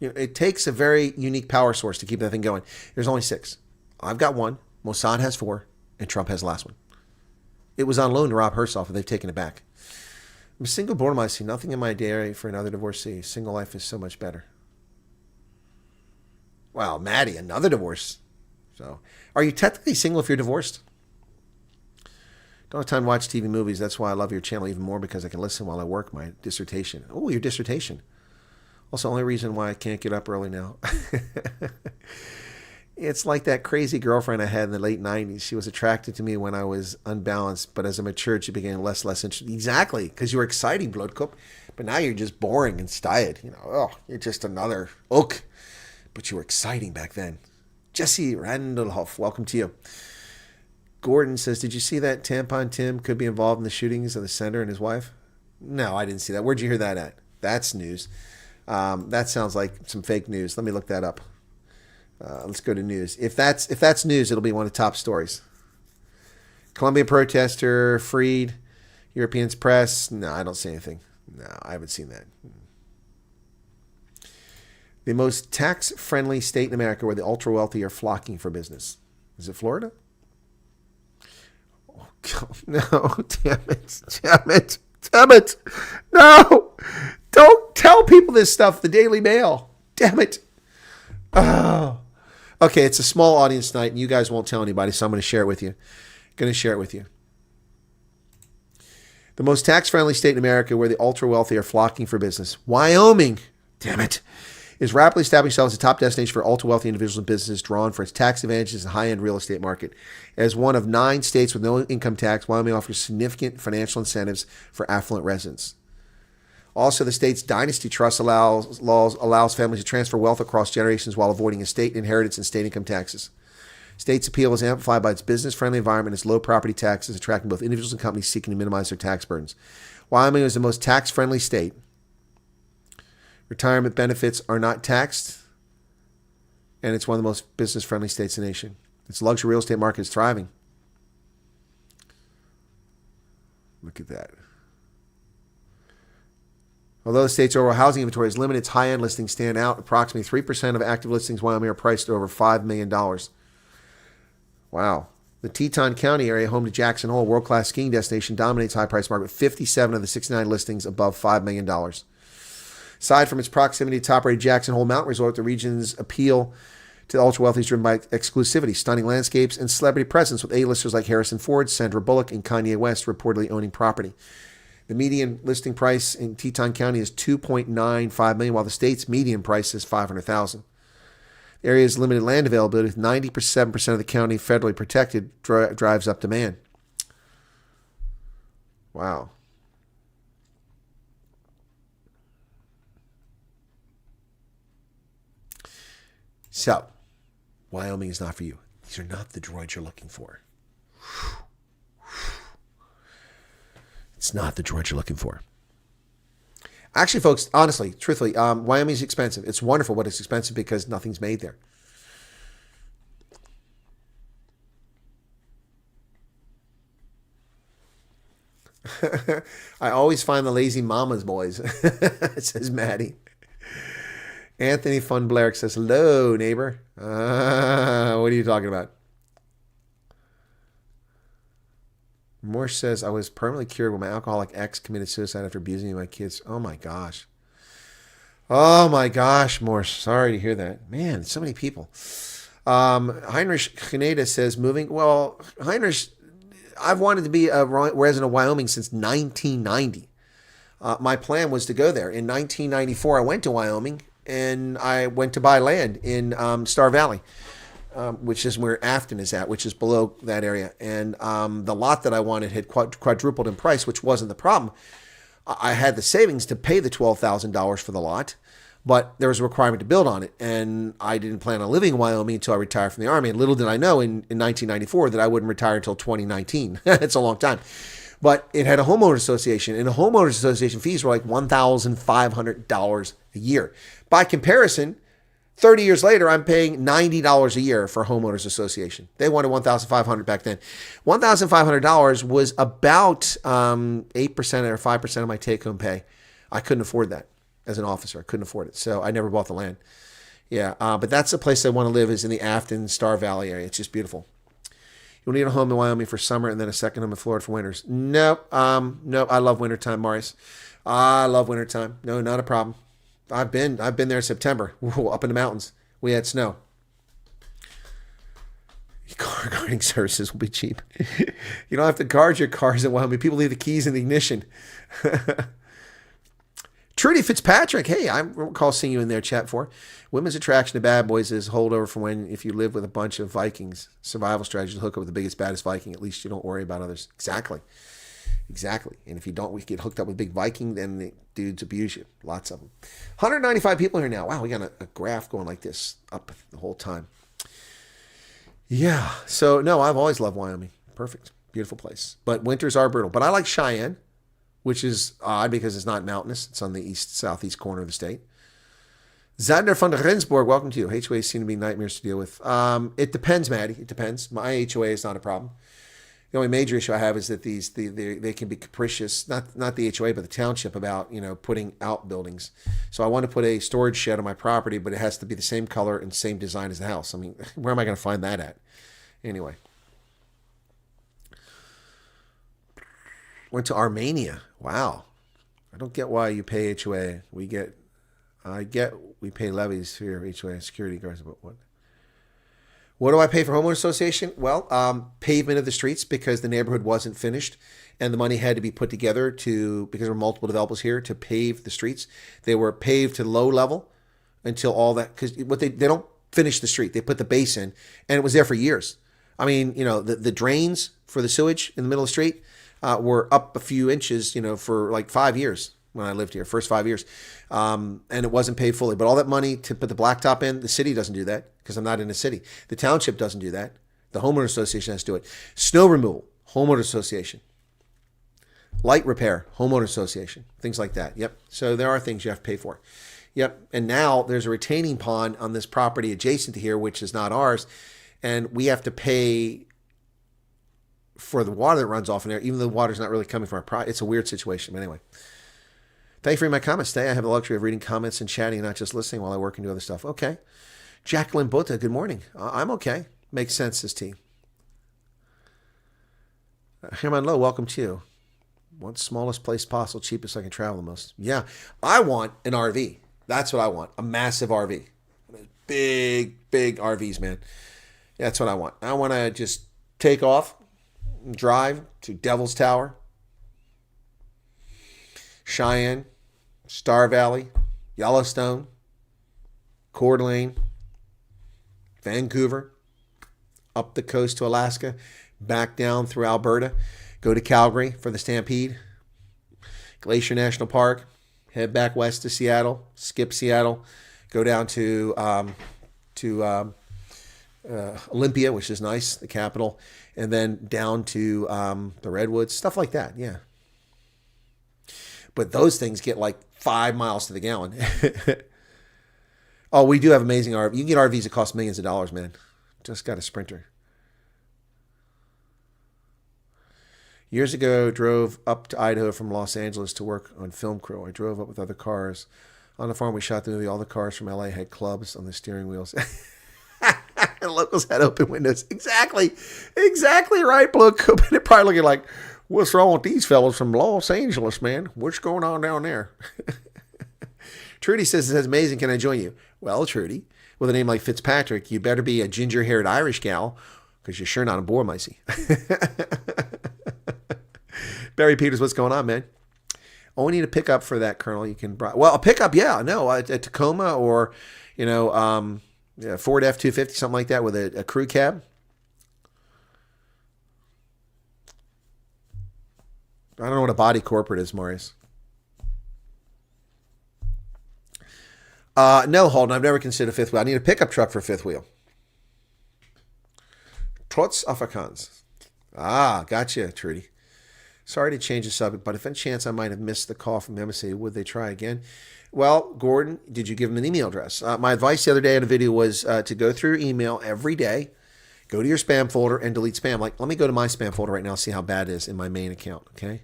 You know, it takes a very unique power source to keep that thing going. There's only 6. I've got 1, Mossad has 4, and Trump has the last one. It was on loan to Rob Hersoff, and they've taken it back. I'm a single boredom. I see nothing in my dairy for another divorcee. Single life is so much better. Wow, Maddie, another divorce. So, are you technically single if you're divorced? Don't have time to watch TV movies. That's why I love your channel even more, because I can listen while I work my dissertation. Oh, your dissertation. Also, only reason why I can't get up early now. It's like that crazy girlfriend I had in the late 90s. She was attracted to me when I was unbalanced, but as I matured, she became less interested. Exactly, because you were exciting, blood cup. But now you're just boring and tired. You know, oh, you're just another ook. But you were exciting back then. Jesse Randallhoff, welcome to you. Gordon says, did you see that Tampon Tim could be involved in the shootings of the senator and his wife? No, I didn't see that. Where'd you hear that at? That's news. That sounds like some fake news. Let me look that up. Let's go to news. If that's news, it'll be one of the top stories. Colombian protester freed. Europeans press. No, I don't see anything. No, I haven't seen that. The most tax-friendly state in America where the ultra-wealthy are flocking for business. Is it Florida? Oh, God, no. Damn it. No. Don't tell people this stuff. The Daily Mail. Damn it. Oh. Okay, it's a small audience tonight, and you guys won't tell anybody, so I'm going to share it with you. The most tax-friendly state in America where the ultra-wealthy are flocking for business. Wyoming. Damn it. Is rapidly establishing itself as a top destination for ultra-wealthy individuals and businesses drawn for its tax advantages and high-end real estate market. As one of 9 states with no income tax, Wyoming offers significant financial incentives for affluent residents. Also, the state's dynasty trust allows families to transfer wealth across generations while avoiding estate inheritance and state income taxes. State's appeal is amplified by its business-friendly environment and its low property taxes, attracting both individuals and companies seeking to minimize their tax burdens. Wyoming is the most tax-friendly state. Retirement benefits are not taxed, and it's one of the most business-friendly states in the nation. Its luxury real estate market is thriving. Look at that. Although the state's overall housing inventory is limited, its high-end listings stand out. Approximately 3% of active listings in Wyoming are priced at over $5 million. Wow. The Teton County area, home to Jackson Hole, world-class skiing destination, dominates high-price market with 57 of the 69 listings above $5 million. Aside from its proximity to top-rated Jackson Hole Mountain Resort, the region's appeal to the ultra-wealthy is driven by exclusivity, stunning landscapes, and celebrity presence, with A-listers like Harrison Ford, Sandra Bullock, and Kanye West reportedly owning property. The median listing price in Teton County is $2.95 million, while the state's median price is $500,000. The area's limited land availability, with 97% of the county federally protected, drives up demand. Wow. So, Wyoming is not for you. These are not the droids you're looking for. It's not the droids you're looking for. Actually, folks, honestly, truthfully, Wyoming is expensive. It's wonderful, but it's expensive because nothing's made there. I always find the lazy mama's boys, says Maddie. Anthony Fun Blair says, hello, neighbor. What are you talking about? Morse says, I was permanently cured when my alcoholic ex committed suicide after abusing my kids. Oh, my gosh. Oh, my gosh, Morse. Sorry to hear that. Man, so many people. Heinrich Caneda says, moving. Well, Heinrich, I've wanted to be a resident of Wyoming since 1990. My plan was to go there. In 1994, I went to Wyoming, and I went to buy land in Star Valley. Which is where Afton is at, which is below that area. And the lot that I wanted had quadrupled in price, which wasn't the problem. I had the savings to pay the $12,000 for the lot, but there was a requirement to build on it. And I didn't plan on living in Wyoming until I retired from the Army. And little did I know in 1994 that I wouldn't retire until 2019. It's a long time. But it had a homeowners association, and the homeowners association fees were like $1,500 a year. By comparison, 30 years later, I'm paying $90 a year for homeowners association. They wanted $1,500 back then. $1,500 was about 8% or 5% of my take-home pay. I couldn't afford that as an officer. I couldn't afford it, so I never bought the land. Yeah, but that's the place I want to live, is in the Afton, Star Valley area. It's just beautiful. You'll need a home in Wyoming for summer and then a second home in Florida for winters. Nope. Nope. I love wintertime, Marius. I love wintertime. No, not a problem. I've been there in September. Whoa, up in the mountains. We had snow. Car guarding services will be cheap. You don't have to guard your cars in Wyoming. People leave the keys in the ignition. Trudy Fitzpatrick. Hey, I recall seeing you in there, chat for. Women's attraction to bad boys is holdover from when, if you live with a bunch of Vikings, survival strategy to hook up with the biggest, baddest Viking. At least you don't worry about others. Exactly. And if you don't, we get hooked up with big Viking, then the dudes abuse you. Lots of them. 195 people here now. Wow, we got a graph going like this up the whole time. Yeah. So, no, I've always loved Wyoming. Perfect. Beautiful place. But winters are brutal. But I like Cheyenne, which is odd because it's not mountainous. It's on the southeast corner of the state. Zadner von der Rensburg, welcome to you. HOAs seem to be nightmares to deal with. It depends, Maddie. It depends. My HOA is not a problem. The only major issue I have is that they can be capricious, not the HOA, but the township, about putting out buildings. So I want to put a storage shed on my property, but it has to be the same color and same design as the house. I mean, where am I going to find that at? Anyway. Went to Armenia. Wow. I don't get why you pay HOA. We pay levies for your HOA security guards, but what? What do I pay for homeowner association? Well, pavement of the streets, because the neighborhood wasn't finished and the money had to be put together because there were multiple developers here to pave the streets. They were paved to low level until all that, because they don't finish the street. They put the base in, and it was there for years. I mean, the drains for the sewage in the middle of the street were up a few inches, for like 5 years when I lived here, first 5 years. And it wasn't paid fully. But all that money to put the blacktop in, the city doesn't do that because I'm not in the city. The township doesn't do that. The homeowner association has to do it. Snow removal, homeowner association. Light repair, homeowner association. Things like that. Yep. So there are things you have to pay for. Yep. And now there's a retaining pond on this property adjacent to here, which is not ours. And we have to pay for the water that runs off in there, even though the water's not really coming from our property. It's a weird situation. But anyway. Thank you for reading my comments today. I have the luxury of reading comments and chatting and not just listening while I work and do other stuff. Okay. Jacqueline Bota, good morning. I'm okay. Makes sense, this tea. Herman Lowe, welcome to you. Want smallest place possible, cheapest I can travel the most. Yeah, I want an RV. That's what I want. A massive RV. Big, big RVs, man. That's what I want. I want to just take off and drive to Devil's Tower, Cheyenne, Star Valley, Yellowstone, Coeur d'Alene, Vancouver, up the coast to Alaska, back down through Alberta, go to Calgary for the Stampede, Glacier National Park, head back west to Seattle, skip Seattle, go down to Olympia, which is nice, the capital, and then down to the Redwoods, stuff like that, yeah. But those things get like 5 miles to the gallon. Oh, we do have amazing RVs. You can get RVs that cost millions of dollars, man. Just got a Sprinter. Years ago, drove up to Idaho from Los Angeles to work on film crew. I drove up with other cars. On the farm, we shot the movie. All the cars from LA had clubs on the steering wheels. And locals had open windows. Exactly right, Blue. They're probably looking like, what's wrong with these fellas from Los Angeles, man? What's going on down there? Trudy says, "It's amazing. Can I join you?" Well, Trudy, with a name like Fitzpatrick, you better be a ginger-haired Irish gal, because you're sure not a boar, micey. Barry Peters, what's going on, man? Oh, we need a pickup for that, Colonel. You can, well, a pickup, yeah, no, a Tacoma or, Ford F-250, something like that with a crew cab. I don't know what a body corporate is, Marius. No, Holden, I've never considered a fifth wheel. I need a pickup truck for a fifth wheel. Trots Afrikaans. Ah, gotcha, Trudy. Sorry to change the subject, but if any chance I might have missed the call from embassy, would they try again? Well, Gordon, did you give them an email address? My advice the other day in a video was to go through your email every day, go to your spam folder, and delete spam. Like, let me go to my spam folder right now, see how bad it is in my main account, okay?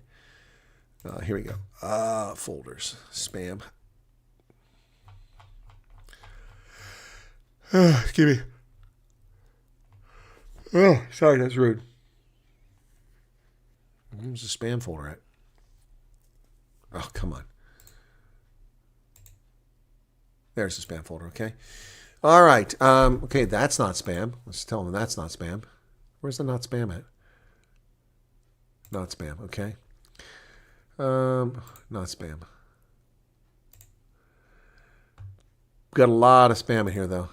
Here we go. Folders, spam. Excuse me. Oh, sorry, that's rude. Where's the spam folder at? Oh, come on. There's the spam folder, okay? All right. Okay, that's not spam. Let's tell them that's not spam. Where's the not spam at? Not spam, okay? Not spam. Got a lot of spam in here, though.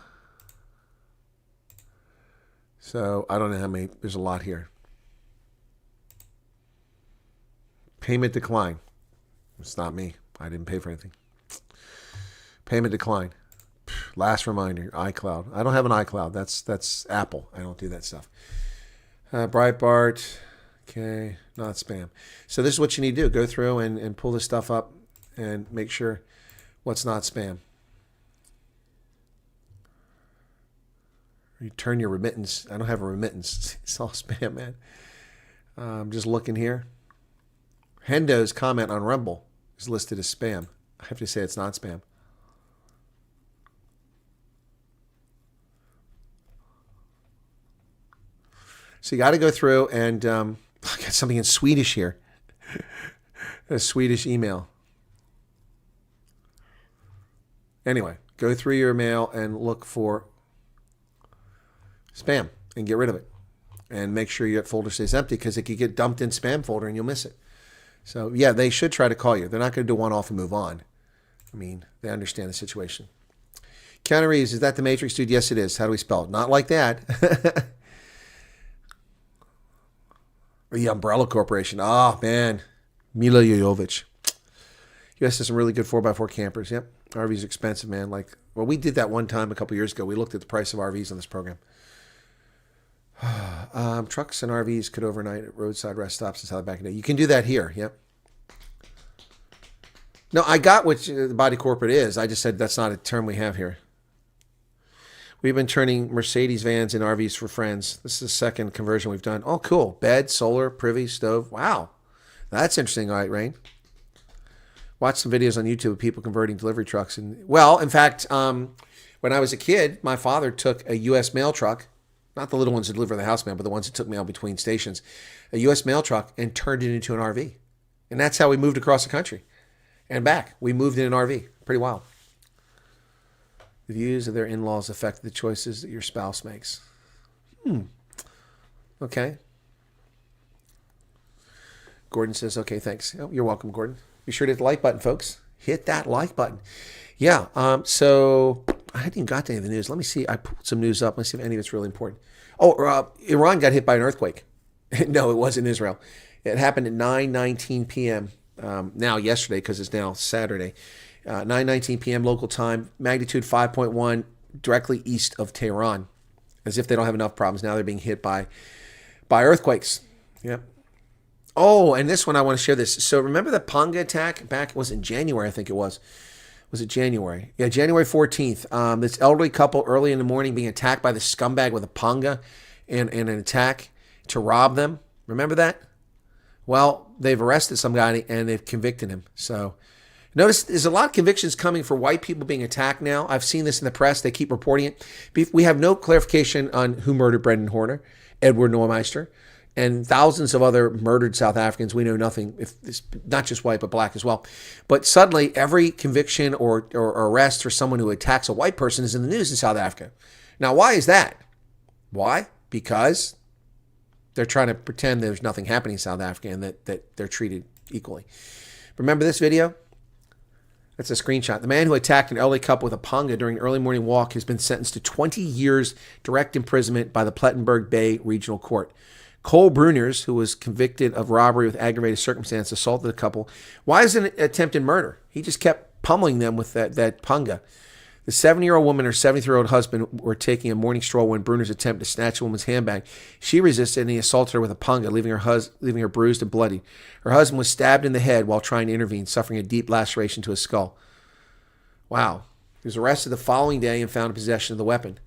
So, I don't know how many. There's a lot here. Payment decline. It's not me. I didn't pay for anything. Payment decline. Last reminder, iCloud. I don't have an iCloud. That's Apple. I don't do that stuff. Breitbart. Okay. Not spam. So this is what you need to do. Go through and pull this stuff up and make sure what's not spam. Return your remittance. I don't have a remittance. It's all spam, man. I'm just looking here. Hendo's comment on Rumble is listed as spam. I have to say it's not spam. So you got to go through and I got something in Swedish here. A Swedish email. Anyway, go through your mail and look for spam and get rid of it. And make sure your folder stays empty because it could get dumped in spam folder and you'll miss it. So, yeah, they should try to call you. They're not going to do one off and move on. I mean, they understand the situation. Keanu Reeves, is that the Matrix dude? Yes, it is. How do we spell it? Not like that. The Umbrella Corporation. Oh, man. Mila Jovovich. U.S. has some really good 4x4 campers. Yep. RVs are expensive, man. Well, we did that one time a couple years ago. We looked at the price of RVs on this program. Trucks and RVs could overnight at roadside rest stops and South back in the day. You can do that here. Yep. No, I got what the body corporate is. I just said that's not a term we have here. We've been turning Mercedes vans and RVs for friends. This is the second conversion we've done. Oh, cool. Bed, solar, privy, stove. Wow. That's interesting. All right, Rain. Watch some videos on YouTube of people converting delivery trucks. Well, in fact, when I was a kid, my father took a U.S. mail truck. Not the little ones that deliver the house mail, but the ones that took mail between stations. A U.S. mail truck and turned it into an RV. And that's how we moved across the country and back. We moved in an RV. Pretty wild. The views of their in-laws affect the choices that your spouse makes. Okay. Gordon says, okay, thanks. Oh, you're welcome, Gordon. Be sure to hit the like button, folks. Hit that like button. Yeah, so I hadn't even got to any of the news. Let me see. I pulled some news up. Let's see if any of it's really important. Oh, Iran got hit by an earthquake. No, it wasn't Israel. It happened at 9:19 p.m. Now, yesterday, because it's now Saturday. 9:19 p.m. local time, magnitude 5.1, directly east of Tehran. As if they don't have enough problems. Now they're being hit by earthquakes. Yep. Oh, and this one, I want to share this. So remember the Panga attack back, was in January, I think it was. Was it January? Yeah, January 14th. This elderly couple early in the morning being attacked by the scumbag with a Panga and an attack to rob them. Remember that? Well, they've arrested some guy and they've convicted him. So notice there's a lot of convictions coming for white people being attacked now. I've seen this in the press. They keep reporting it. We have no clarification on who murdered Brendan Horner, Edward Neumeister, and thousands of other murdered South Africans. We know nothing, if it's not just white, but black as well. But suddenly, every conviction or arrest for someone who attacks a white person is in the news in South Africa. Now, why is that? Why? Because they're trying to pretend there's nothing happening in South Africa and that they're treated equally. Remember this video? That's a screenshot. The man who attacked an elderly couple with a Panga during an early morning walk has been sentenced to 20 years direct imprisonment by the Plettenberg Bay Regional Court. Cole Bruners, who was convicted of robbery with aggravated circumstance, assaulted a couple. Why is it an attempted murder? He just kept pummeling them with that Panga. The 70-year-old woman and her 73-year-old husband were taking a morning stroll when Bruners attempted to snatch a woman's handbag. She resisted and he assaulted her with a Panga, leaving her bruised and bloody. Her husband was stabbed in the head while trying to intervene, suffering a deep laceration to his skull. Wow. He was arrested the following day and found in possession of the weapon.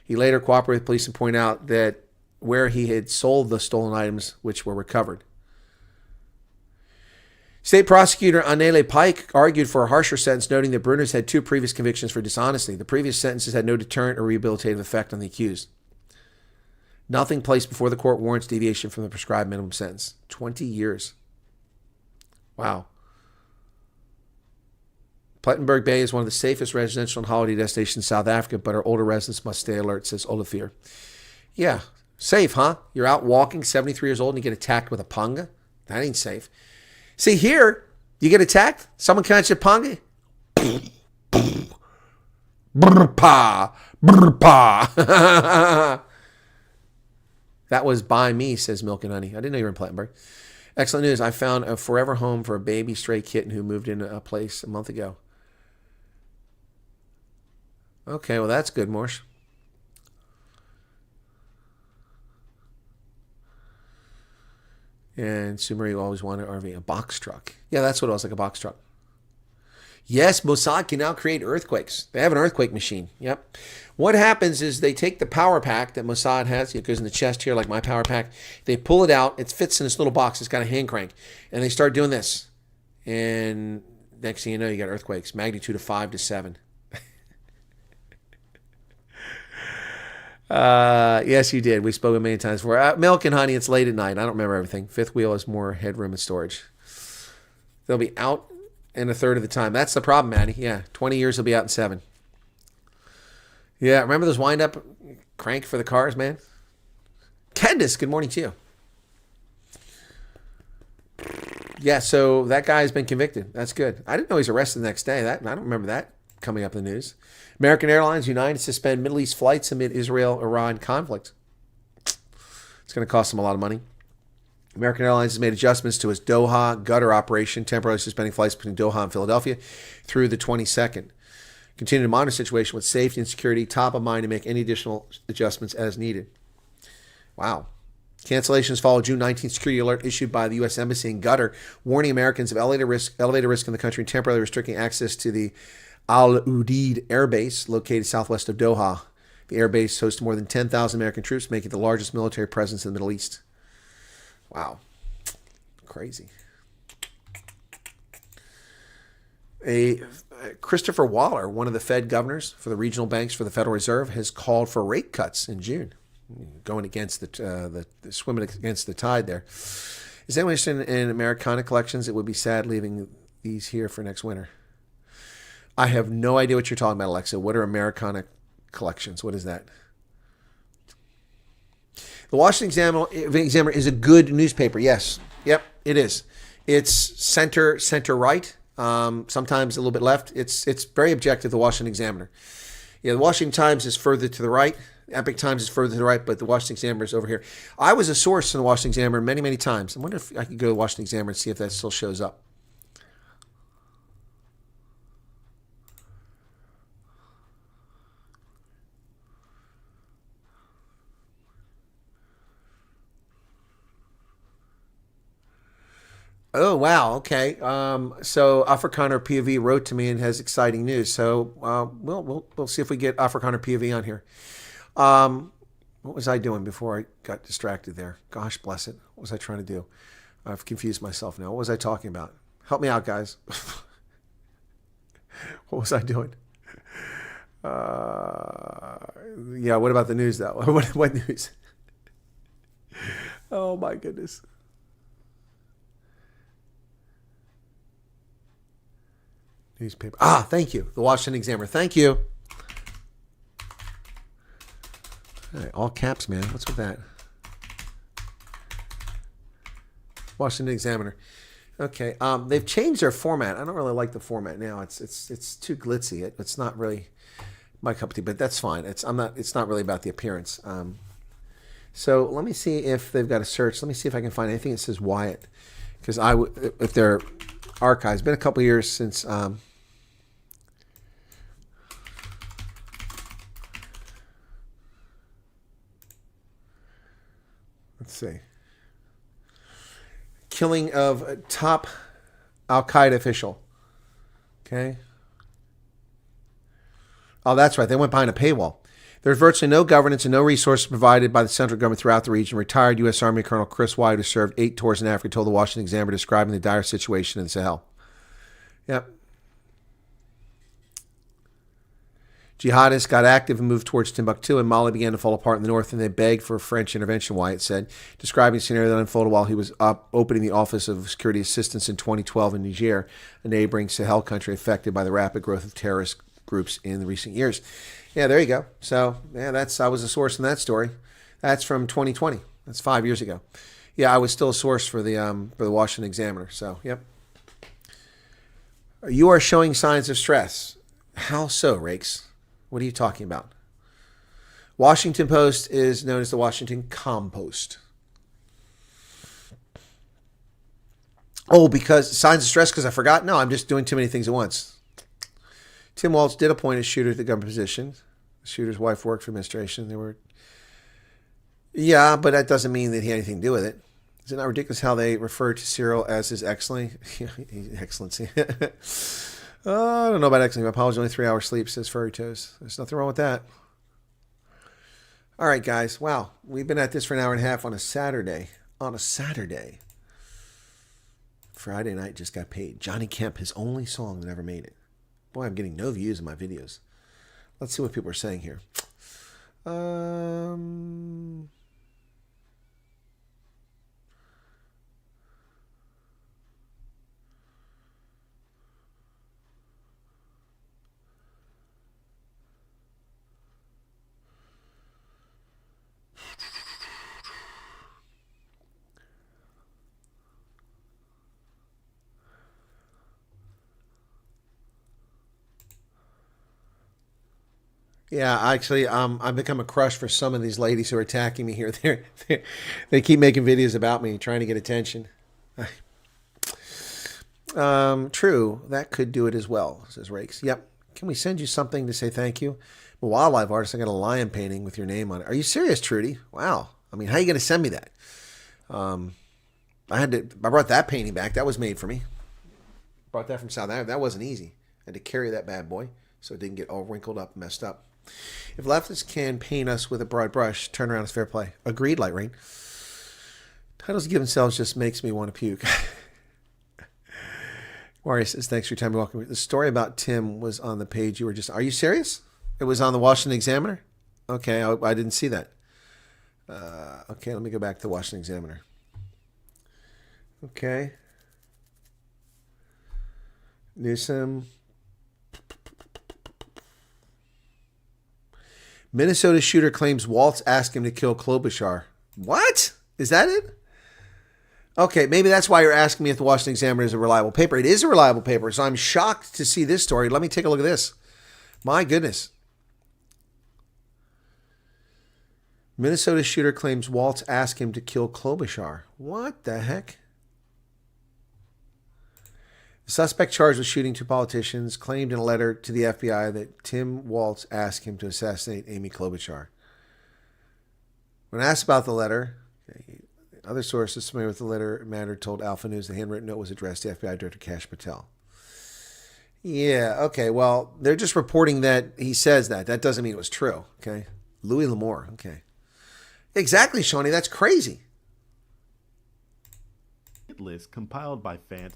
He later cooperated with police and pointed out that where he had sold the stolen items, which were recovered. State prosecutor Anele Pike argued for a harsher sentence, noting that Bruners had 2 previous convictions for dishonesty. The previous sentences had no deterrent or rehabilitative effect on the accused. Nothing placed before the court warrants deviation from the prescribed minimum sentence. 20 years. Wow. Plettenberg Bay is one of the safest residential and holiday destinations in South Africa, but our older residents must stay alert, says Olafir. Yeah. Safe, huh? You're out walking, 73 years old, and you get attacked with a Panga? That ain't safe. See, here, you get attacked, someone catches a Panga. Brr-pa, brr-pa. That was by me, says Milk and Honey. I didn't know you were in Plettenberg. Excellent news. I found a forever home for a baby stray kitten who moved in a place a month ago. Okay, well, that's good, Morsh. And Sumeri always wanted an RV, a box truck. Yeah, that's what it was, like a box truck. Yes, Mossad can now create earthquakes. They have an earthquake machine. Yep. What happens is they take the power pack that Mossad has. It goes in the chest here, like my power pack. They pull it out. It fits in this little box. It's got a hand crank. And they start doing this. And next thing you know, you got earthquakes. Magnitude of 5 to 7. Yes, you did. We spoke many times before. Milk and Honey, it's late at night. I don't remember everything. Fifth wheel has more headroom and storage. They'll be out in a third of the time. That's the problem, Maddie. Yeah, 20 years they'll be out in 7. Yeah, remember those wind-up crank for the cars, man? Candace, good morning to you. Yeah, so that guy's been convicted. That's good. I didn't know he's arrested the next day. I don't remember that coming up in the news. American Airlines United suspend Middle East flights amid Israel-Iran conflict. It's going to cost them a lot of money. American Airlines has made adjustments to its Doha gutter operation, temporarily suspending flights between Doha and Philadelphia through the 22nd. Continue to monitor the situation with safety and security top of mind to make any additional adjustments as needed. Wow. Cancellations follow June 19th security alert issued by the U.S. Embassy in Qatar, warning Americans of elevated risk in the country and temporarily restricting access to the Al Udeid Air Base, located southwest of Doha. The air base hosts more than 10,000 American troops, making it the largest military presence in the Middle East. Wow. Crazy. Christopher Waller, one of the Fed governors for the regional banks for the Federal Reserve, has called for rate cuts in June, going against swimming against the tide there. Is anyone interested in Americana collections? It would be sad leaving these here for next winter. I have no idea what you're talking about, Alexa. What are Americana collections? What is that? The Washington Examiner is a good newspaper. Yes. Yep, it is. It's center right. Sometimes a little bit left. It's very objective, the Washington Examiner. Yeah, the Washington Times is further to the right. Epic Times is further to the right, but the Washington Examiner is over here. I was a source in the Washington Examiner many, many times. I wonder if I could go to the Washington Examiner and see if that still shows up. Oh, wow. Okay. So Afrikaner POV wrote to me and has exciting news. So we'll see if we get Afrikaner POV on here. What was I doing before I got distracted there? Gosh bless it. What was I trying to do? I've confused myself now. What was I talking about? Help me out, guys. What was I doing? Yeah, what about the news, though? What news? Oh, my goodness. Newspaper. Thank you. The Washington Examiner. Thank you. All right, all caps, man. What's with that? Washington Examiner. Okay. They've changed their format. I don't really like the format now. It's too glitzy. It's not really my cup of tea, but that's fine. It's not really about the appearance. So let me see if they've got a search. Let me see if I can find anything that says Wyatt, because if they're archived. It's been a couple years since. Let's see. Killing of a top Al-Qaeda official. Okay. Oh, that's right. They went behind a paywall. There's virtually no governance and no resources provided by the central government throughout the region. Retired U.S. Army Colonel Chris Wyatt, who served 8 tours in Africa, told the Washington Examiner, describing the dire situation in the Sahel. Yep. Jihadists got active and moved towards Timbuktu, and Mali began to fall apart in the north, and they begged for French intervention, Wyatt said, describing a scenario that unfolded while he was opening the Office of Security Assistance in 2012 in Niger, a neighboring Sahel country affected by the rapid growth of terrorist groups in the recent years. Yeah, there you go. So, yeah, I was a source in that story. That's from 2020. That's 5 years ago. Yeah, I was still a source for the Washington Examiner. So, yep. You are showing signs of stress. How so, Rakes? What are you talking about? Washington Post is known as the Washington Compost. Oh, because signs of stress because I forgot? No, I'm just doing too many things at once. Tim Walz did appoint a shooter to the government position. The shooter's wife worked for administration. Yeah, but that doesn't mean that he had anything to do with it. Is it not ridiculous how they refer to Cyril as his excellency? Excellency. I don't know about excellency. My apologies, only 3 hours sleep, says Furry Toes. There's nothing wrong with that. All right, guys. Wow. We've been at this for an hour and a half on a Saturday. Friday night just got paid. Johnny Kemp, his only song that ever made it. Boy, I'm getting no views in my videos. Let's see what people are saying here. Yeah, actually, I've become a crush for some of these ladies who are attacking me here. They keep making videos about me, trying to get attention. True, that could do it as well, says Rakes. Yep. Can we send you something to say thank you? A wildlife artist, I got a lion painting with your name on it. Are you serious, Trudy? Wow. I mean, how are you going to send me that? I brought that painting back. That was made for me. Brought that from South Africa. That wasn't easy. I had to carry that bad boy so it didn't get all wrinkled up and messed up. If leftists can paint us with a broad brush, turn around is fair play. Agreed, Light Rain. Titles give themselves just makes me want to puke. Wario says, thanks for your time. You're welcome. The story about Tim was on the page you were just... Are you serious? It was on the Washington Examiner? Okay, I didn't see that. Okay, let me go back to the Washington Examiner. Okay. Newsom. Minnesota shooter claims Waltz asked him to kill Klobuchar. What? Is that it? Okay, maybe that's why you're asking me if the Washington Examiner is a reliable paper. It is a reliable paper, so I'm shocked to see this story. Let me take a look at this. My goodness. Minnesota shooter claims Waltz asked him to kill Klobuchar. What the heck? The suspect charged with shooting two politicians claimed in a letter to the FBI that Tim Waltz asked him to assassinate Amy Klobuchar. When asked about the letter, other sources familiar with the letter matter told Alpha News the handwritten note was addressed to FBI Director Kash Patel. Yeah, okay, well, they're just reporting that he says that. That doesn't mean it was true, okay? Louis L'Amour, okay. Exactly, Shawnee, that's crazy. List compiled by fans.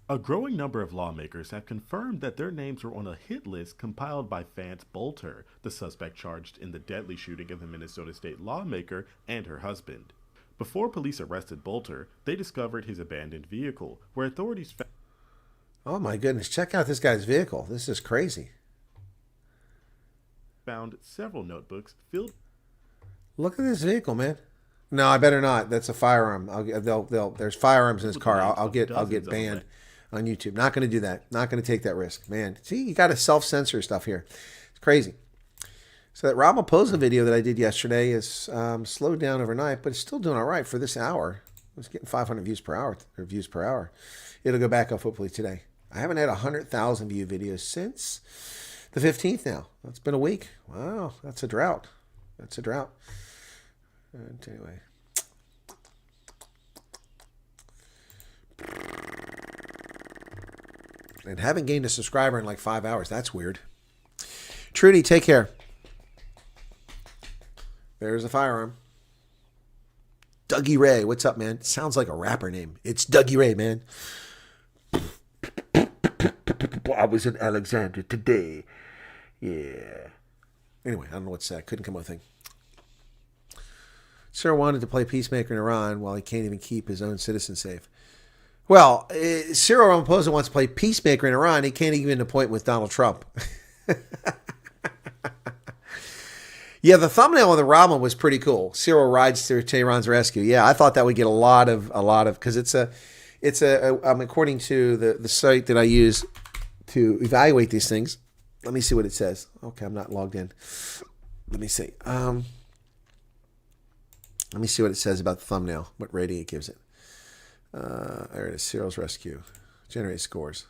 A growing number of lawmakers have confirmed that their names were on a hit list compiled by Vance Bolter, the suspect charged in the deadly shooting of the Minnesota state lawmaker and her husband. Before police arrested Bolter, they discovered his abandoned vehicle, where authorities Oh my goodness, check out this guy's vehicle. This is crazy. found several notebooks filled. Look at this vehicle, man. No, I better not. That's a firearm. There's firearms in his car. I'll get banned on YouTube. Not going to do that. Not going to take that risk, man. See, you got to self-censor stuff here. It's crazy. So that Ramaphosa video that I did yesterday is slowed down overnight, but it's still doing all right for this hour. I was getting 500 views per hour. It'll go back up hopefully today. I haven't had 100,000 view videos since the 15th now. It's been a week. Wow, that's a drought. That's a drought. And anyway. And haven't gained a subscriber in like 5 hours. That's weird. Trudy, take care. There's a firearm. Dougie Ray. What's up, man? Sounds like a rapper name. It's Dougie Ray, man. I was in Alexandria today. Yeah. Anyway, I don't know what to say. I couldn't come up with a thing. Sir wanted to play peacemaker in Iran while he can't even keep his own citizens safe. Well, Cyril Ramaphosa wants to play peacemaker in Iran. He can't even appoint with Donald Trump. Yeah, the thumbnail of the Rama was pretty cool. Cyril rides to Tehran's rescue. Yeah, I thought that would get a lot of because it's according to the site that I use to evaluate these things. Let me see what it says. Okay, I'm not logged in. Let me see. Let me see what it says about the thumbnail. What rating it gives it. There it is. Cyril's rescue. Generate scores.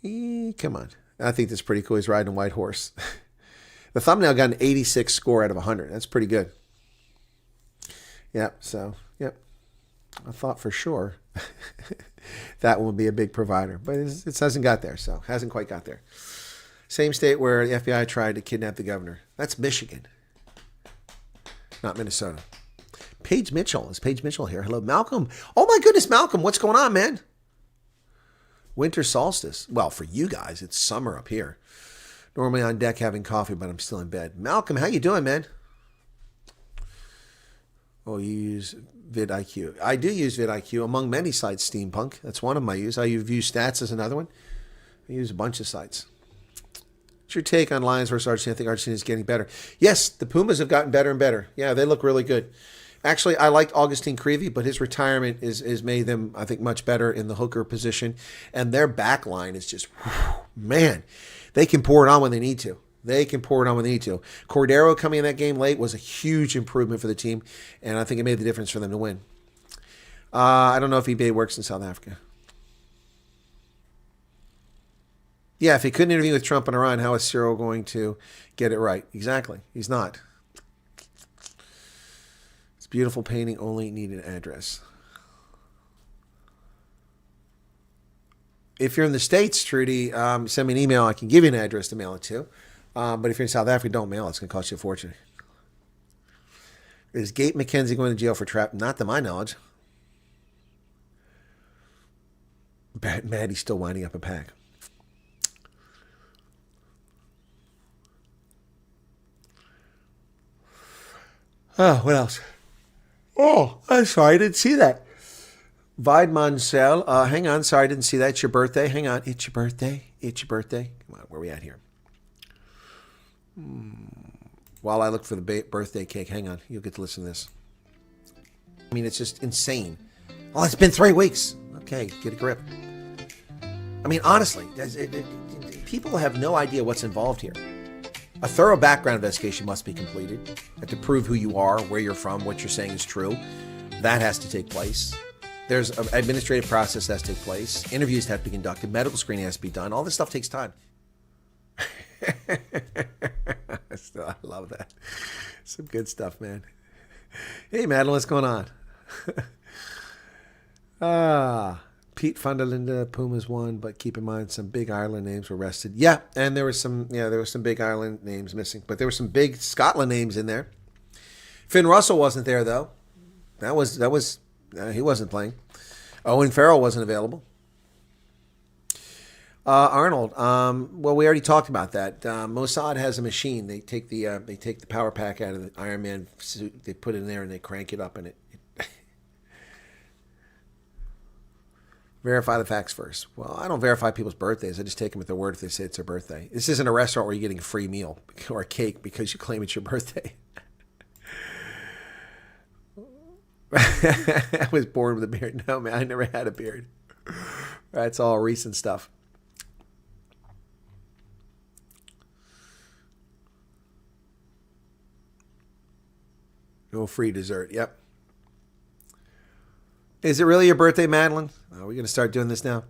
Come on. I think that's pretty cool. He's riding a white horse. The thumbnail got an 86 score out of 100. That's pretty good. Yep. So, yep. I thought for sure that one would be a big provider, but it hasn't got there. So, hasn't quite got there. Same state where the FBI tried to kidnap the governor. That's Michigan, not Minnesota. Paige Mitchell. Is Paige Mitchell here? Hello, Malcolm. Oh my goodness, Malcolm. What's going on, man? Winter solstice. Well, for you guys, it's summer up here. Normally on deck having coffee, but I'm still in bed. Malcolm, how you doing, man? Oh, you use vidIQ. I do use vidIQ among many sites, Steampunk. That's one of my use. I use ViewStats as another one. I use a bunch of sites. What's your take on Lions versus Argentina? I think Argentina is getting better. Yes, the Pumas have gotten better and better. Yeah, they look really good. Actually, I liked Augustine Creevy, but his retirement is made them, I think, much better in the hooker position. And their back line is just, man, they can pour it on when they need to. Cordero coming in that game late was a huge improvement for the team, and I think it made the difference for them to win. I don't know if eBay works in South Africa. Yeah, if he couldn't interview with Trump in Iran, how is Cyril going to get it right? Exactly. He's not. It's beautiful painting, only need an address. If you're in the States, Trudy, send me an email. I can give you an address to mail it to. But if you're in South Africa, don't mail it. It's going to cost you a fortune. Is Gate McKenzie going to jail for trap? Not to my knowledge. Maddie's still winding up a pack. Oh, what else? Oh, I'm sorry, I didn't see that. Vidmansell, hang on, sorry, I didn't see that. It's your birthday. Hang on, it's your birthday. It's your birthday. Come on, where are we at here? While I look for the birthday cake, hang on, you'll get to listen to this. I mean, it's just insane. Oh, it's been 3 weeks. Okay, get a grip. I mean, honestly, people have no idea what's involved here. A thorough background investigation must be completed to prove who you are, where you're from, what you're saying is true. That has to take place. There's an administrative process that has to take place. Interviews have to be conducted. Medical screening has to be done. All this stuff takes time. I love that. Some good stuff, man. Hey, Madeline, what's going on? Pete Funderlinda, Pumas won, but keep in mind some big Ireland names were rested. Yeah, and there were some big Ireland names missing, but there were some big Scotland names in there. Finn Russell wasn't there though. He wasn't playing. Owen Farrell wasn't available. Arnold, well, we already talked about that. Mossad has a machine. They take the power pack out of the Iron Man suit, they put it in there, and they crank it up, and it verify the facts first. Well, I don't verify people's birthdays. I just take them at their word if they say it's their birthday. This isn't a restaurant where you're getting a free meal or a cake because you claim it's your birthday. I was born with a beard. No, man, I never had a beard. That's all recent stuff. No free dessert. Yep. Is it really your birthday, Madeline? Are we going to start doing this now?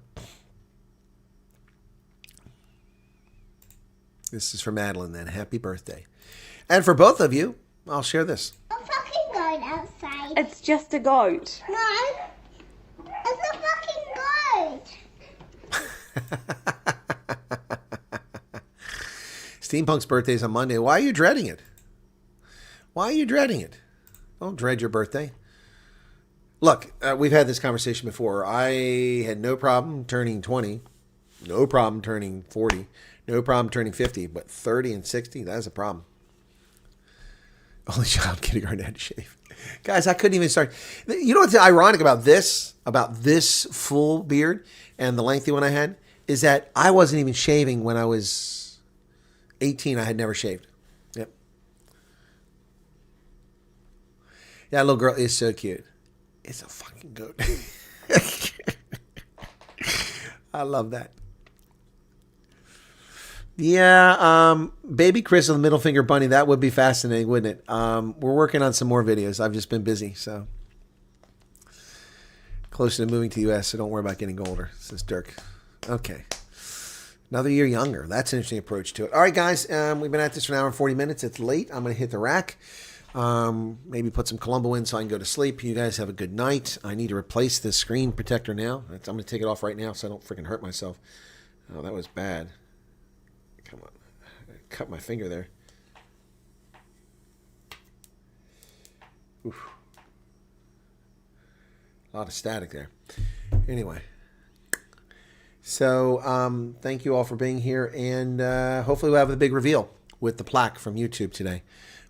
This is for Madeline, then. Happy birthday. And for both of you, I'll share this. A fucking goat outside. It's just a goat. No, it's a fucking goat. Steampunk's birthday is on Monday. Why are you dreading it? Why are you dreading it? Don't dread your birthday. Look, we've had this conversation before. I had no problem turning 20, no problem turning 40, no problem turning 50, but 30 and 60, that's a problem. Only child kindergarten had to shave. Guys, I couldn't even start. You know what's ironic about this full beard and the lengthy one I had, is that I wasn't even shaving when I was 18. I had never shaved. Yep. Yeah, that little girl is so cute. It's a fucking goat. I love that. Yeah, baby Chris with the middle finger bunny. That would be fascinating, wouldn't it? We're working on some more videos. I've just been busy, so. Closer to moving to the U.S., so don't worry about getting older, says Dirk. Okay. Another year younger. That's an interesting approach to it. All right, guys. We've been at this for an hour and 40 minutes. It's late. I'm going to hit the rack. Maybe put some Columbo in so I can go to sleep. You guys have a good night. I need to replace this screen protector now. I'm going to take it off right now so I don't freaking hurt myself. Oh, that was bad. Come on. I cut my finger there. Oof. A lot of static there. Anyway. So, thank you all for being here. And hopefully we'll have the big reveal with the plaque from YouTube today.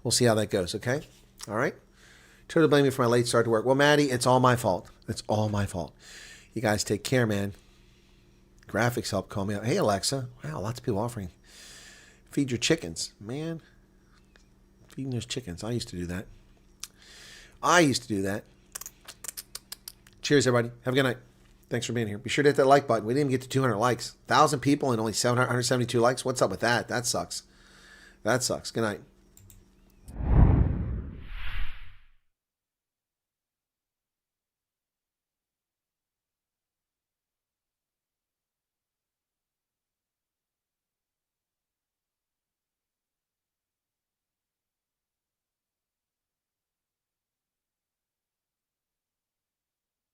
We'll see how that goes, okay? All right? Totally blame me for my late start to work. Well, Maddie, it's all my fault. It's all my fault. You guys take care, man. Graphics help call me out. Hey, Alexa. Wow, lots of people offering. Feed your chickens. Man, feeding those chickens. I used to do that. Cheers, everybody. Have a good night. Thanks for being here. Be sure to hit that like button. We didn't even get to 200 likes. 1,000 people and only 772 likes. What's up with that? That sucks. Good night.